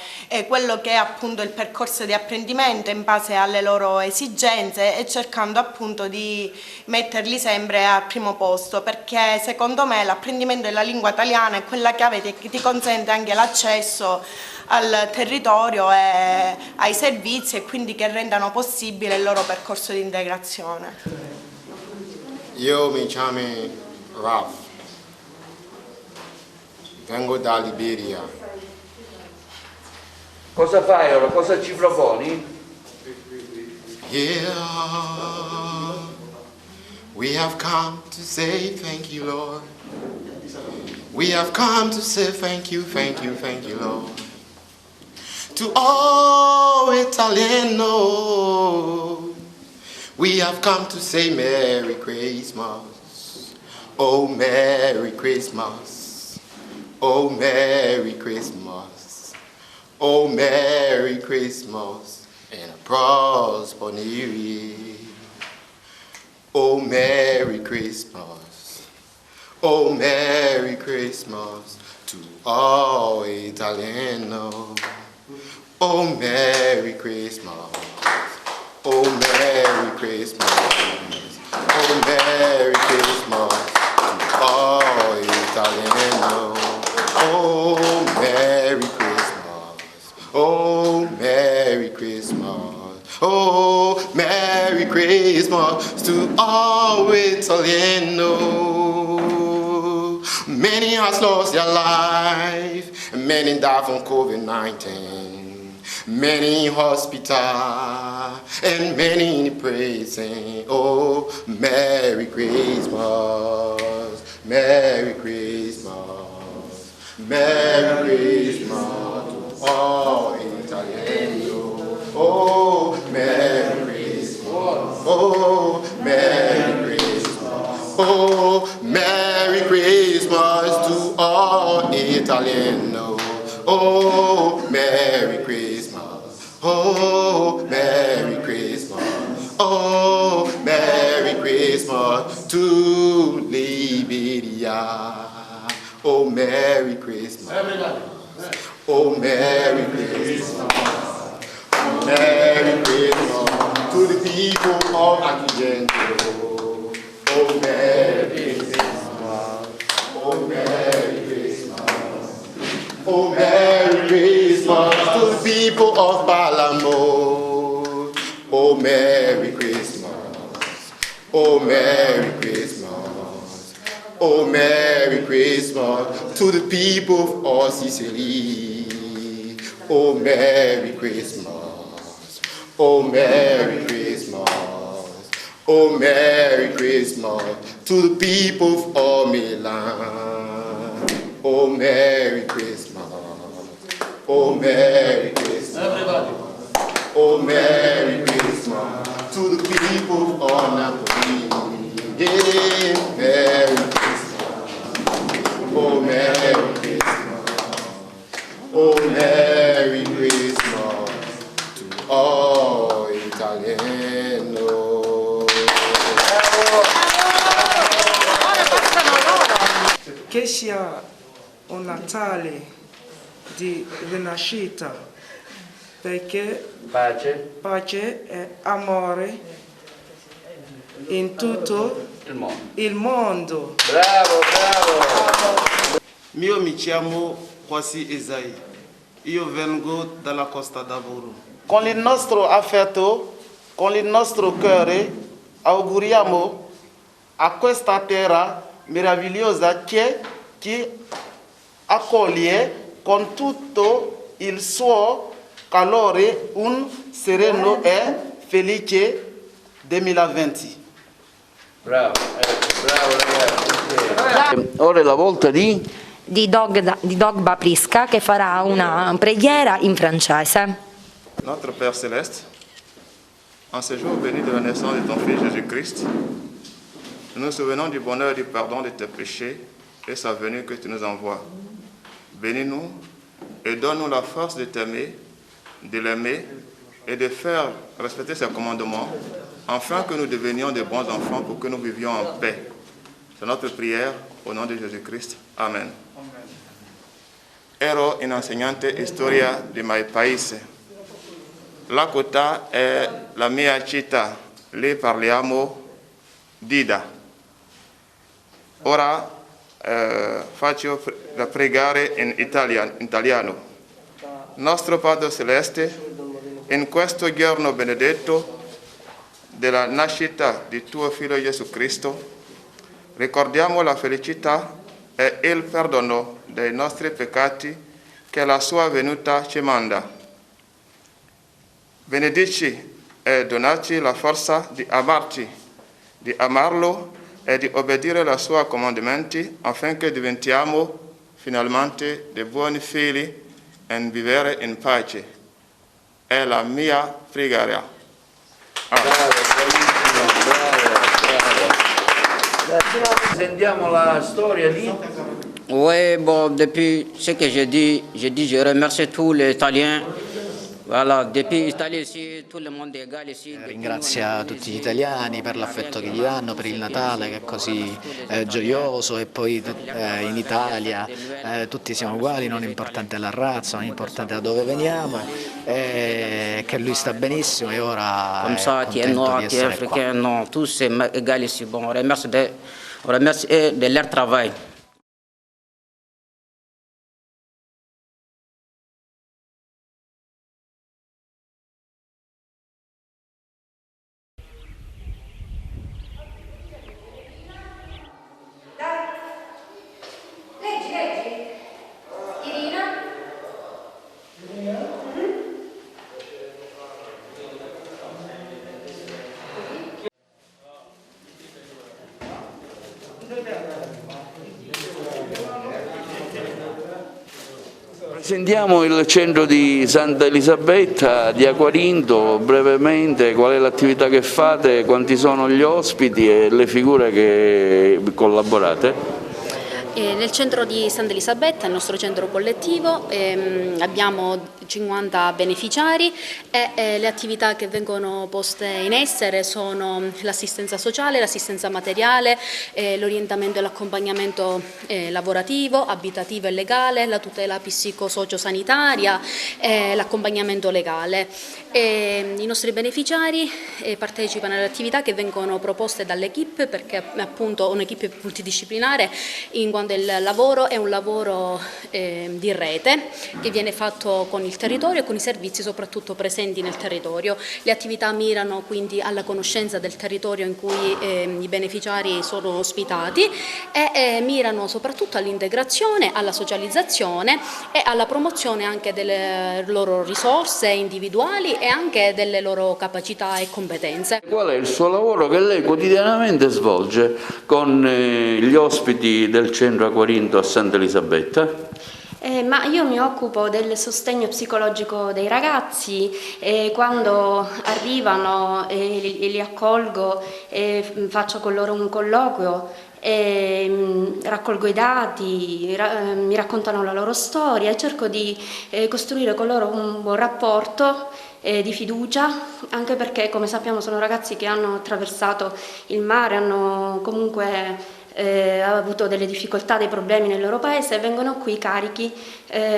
quello che è appunto il percorso di apprendimento in base alle loro esigenze e cercando appunto di metterli sempre al primo posto, perché secondo me l'apprendimento della lingua italiana è quella chiave che ti consente anche l'accesso al territorio e ai servizi e quindi che rendano possibile il loro percorso di integrazione. Io mi chiamo Ralph, vengo da Liberia. Cosa fai ora? Cosa ci proponi? Yeah, we have come to say thank you, Lord. We have come to say thank you, Lord. To all Italiano, we have come to say Merry Christmas. Oh, Merry Christmas. Oh, Merry Christmas. Oh, Merry Christmas and a prosper New Year. Oh, Merry Christmas. Oh, Merry Christmas to all Italiano. Oh, Merry Christmas. Oh, Merry Christmas. Oh, Merry Christmas to all Italiano. Oh, Merry Christmas. Oh, Merry Christmas. Oh, Merry Christmas to all Italiano. Many has lost their life, many died from COVID-19, many in hospital, and many in prison. Oh, Merry Christmas, Merry Christmas, Merry Christmas to all Italiano. Oh, Merry Christmas, oh, Merry Christmas, oh, Merry Christmas to all Italiano. Oh, Merry Christmas, oh, Merry Christmas, oh, Merry Christmas to Liberia. Oh, Merry Christmas, oh, Merry Christmas, oh, Merry Christmas to the people of Agrigento. Oh, Merry Christmas, oh, Merry Christmas, oh, Merry Christmas to the people of Palermo. Oh, Merry Christmas, oh, Merry Christmas, oh, Merry Christmas to the people of all Sicily. Oh, Merry Christmas, oh, Merry Christmas, oh, Merry Christmas to the people of all Milan. Oh, Merry Christmas, oh, Merry Christmas, oh, Merry Christmas to the people of all Napoli. Yeah, Merry Christmas, oh, Merry Christmas, oh, Merry Christmas to all Italiano. Che sia un Natale di rinascita, perché pace e amore in tutto il mondo. Bravo, bravo. Io mi chiamo Kwasi Esai, io vengo dalla Costa d'Avorio. Con il nostro affetto, con il nostro cuore, auguriamo a questa terra meravigliosa che ci accoglie con tutto il suo calore un sereno e felice 2020. Bravo, bravo ragazzi. Ora è la volta di Dogba Prisca che farà una preghiera in francese. Notre Père Céleste, en ce jour béni de la naissance de ton Fils Jésus-Christ, nous nous souvenons du bonheur et du pardon de tes péchés et sa venue que tu nous envoies. Bénis-nous et donne-nous la force de t'aimer, de l'aimer et de faire respecter ses commandements, afin que nous devenions de bons enfants pour que nous vivions en paix. C'est notre prière au nom de Jésus-Christ. Amen. Ero un'insegnante di storia di my paese. Lakota è la mia città, lì parliamo Dida. Ora faccio la preghiera in italiano. Nostro Padre Celeste, in questo giorno benedetto della nascita di tuo Figlio Gesù Cristo, ricordiamo la felicità e il perdono dei nostri peccati che la sua venuta ci manda. Benedici e donaci la forza di amarti, di amarlo e di obbedire ai suoi comandamenti affinché diventiamo finalmente dei buoni figli e vivere in pace. È la mia preghiera. Sentiamo la storia di... Oui, bon, depuis ce que j'ai dit, je remercie tous les Italiens. Voilà, depuis Italia ici, tout le monde est égal ici. Ringrazia tutti gli italiani per l'affetto che gli danno, per il Natale che è così gioioso, e poi in Italia tutti siamo uguali, non è importante la razza, non è importante da dove veniamo, che lui sta benissimo e ora Comme ça, tu es noir, tu es africain, non, tous c'est égal ici. Bon, on remercie On remercie de leur travail. Presentiamo il centro di Santa Elisabetta di Acquarinto, brevemente qual è l'attività che fate, quanti sono gli ospiti e le figure che collaborate. Nel centro di Santa Elisabetta, il nostro centro collettivo, abbiamo 50 beneficiari e le attività che vengono poste in essere sono l'assistenza sociale, l'assistenza materiale, l'orientamento e l'accompagnamento lavorativo, abitativo e legale, la tutela psicosociosanitaria, l'accompagnamento legale. I nostri beneficiari partecipano alle attività che vengono proposte dall'equipe, perché è appunto un'equipe multidisciplinare, in quanto il lavoro è un lavoro di rete che viene fatto con il territorio e con i servizi soprattutto presenti nel territorio. Le attività mirano quindi alla conoscenza del territorio in cui i beneficiari sono ospitati e mirano soprattutto all'integrazione, alla socializzazione e alla promozione anche delle loro risorse individuali e anche delle loro capacità e competenze. Qual è il suo lavoro che lei quotidianamente svolge con gli ospiti del centro Acquarinto a Santa Elisabetta? Ma io mi occupo del sostegno psicologico dei ragazzi, quando arrivano li accolgo, faccio con loro un colloquio, raccolgo i dati, mi raccontano la loro storia e cerco di costruire con loro un buon rapporto di fiducia, anche perché come sappiamo sono ragazzi che hanno attraversato il mare, hanno comunque avuto delle difficoltà, dei problemi nel loro paese e vengono qui carichi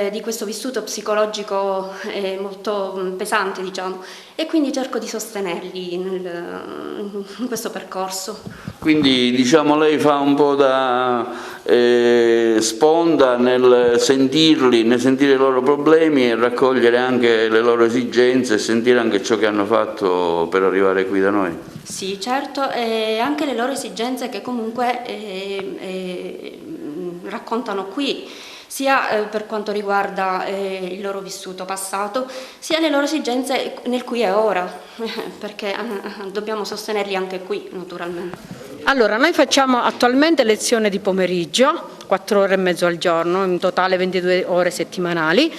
di questo vissuto psicologico molto pesante, diciamo, e quindi cerco di sostenerli in questo percorso. Quindi diciamo lei fa un po' da sponda nel sentirli, nel sentire i loro problemi e raccogliere anche le loro esigenze e sentire anche ciò che hanno fatto per arrivare qui da noi. Sì, certo, e anche le loro esigenze che comunque raccontano qui, sia per quanto riguarda il loro vissuto passato, sia le loro esigenze nel qui e ora, perché dobbiamo sostenerli anche qui, naturalmente. Allora, noi facciamo attualmente lezione di pomeriggio, 4 ore e mezzo al giorno, in totale 22 ore settimanali.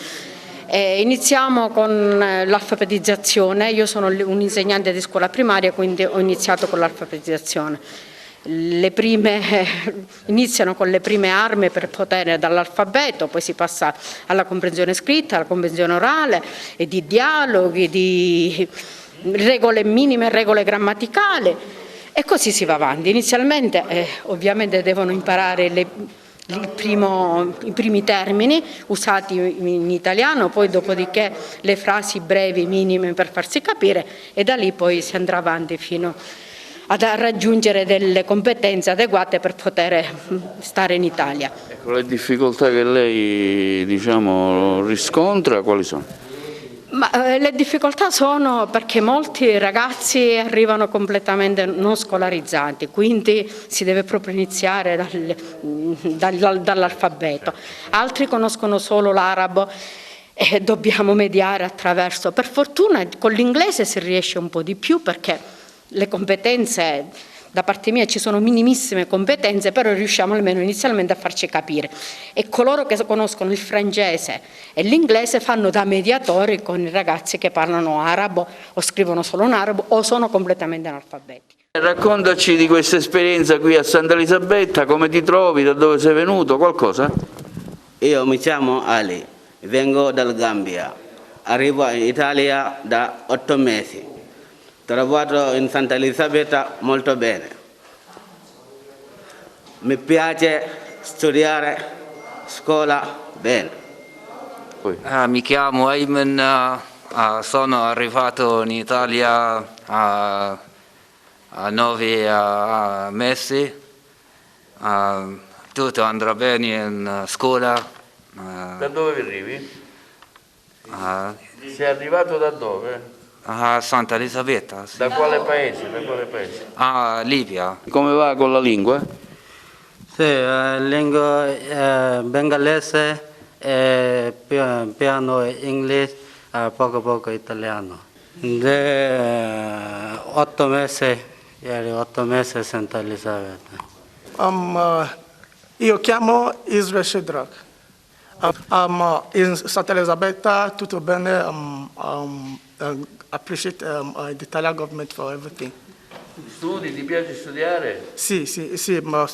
Iniziamo con l'alfabetizzazione. Io sono un insegnante di scuola primaria, quindi ho iniziato con l'alfabetizzazione. Iniziano con le prime armi per poter dall'alfabeto, poi si passa alla comprensione scritta, alla comprensione orale e di dialoghi, di regole minime, regole grammaticali e così si va avanti. Inizialmente ovviamente devono imparare i primi termini usati in italiano, poi dopodiché le frasi brevi minime per farsi capire e da lì poi si andrà avanti fino a raggiungere delle competenze adeguate per poter stare in Italia. Ecco, le difficoltà che lei riscontra quali sono? Ma le difficoltà sono perché molti ragazzi arrivano completamente non scolarizzati, quindi si deve proprio iniziare dall'alfabeto. Altri conoscono solo l'arabo e dobbiamo mediare attraverso. Per fortuna con l'inglese si riesce un po' di più perché le competenze da parte mia ci sono minimissime competenze, però riusciamo almeno inizialmente a farci capire. E coloro che conoscono il francese e l'inglese fanno da mediatori con i ragazzi che parlano arabo o scrivono solo in arabo o sono completamente analfabeti. Raccontaci di questa esperienza qui a Santa Elisabetta, come ti trovi, da dove sei venuto, qualcosa? Io mi chiamo Ali, vengo dal Gambia, arrivo in Italia da 8 mesi. Ho trovato in Santa Elisabetta molto bene. Mi piace studiare scuola bene. Mi chiamo Ayman, sono arrivato in Italia a 9 mesi tutto andrà bene in scuola. Da dove arrivi? Sei arrivato da dove? A Santa Elisabetta. Sì. Da quale paese? Da quale paese? Libia. Come va con la lingua? Sì, lingua bengalese, piano inglese, poco italiano. 8 mesi, ieri 8 mesi a Santa Elisabetta. Io chiamo Israel Shedrack. In Santa Elisabetta tutto bene, appreciate the Italian government for everything. Studi, ti piace studiare? Sì, ma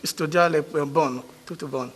studiare buono, tutto buono.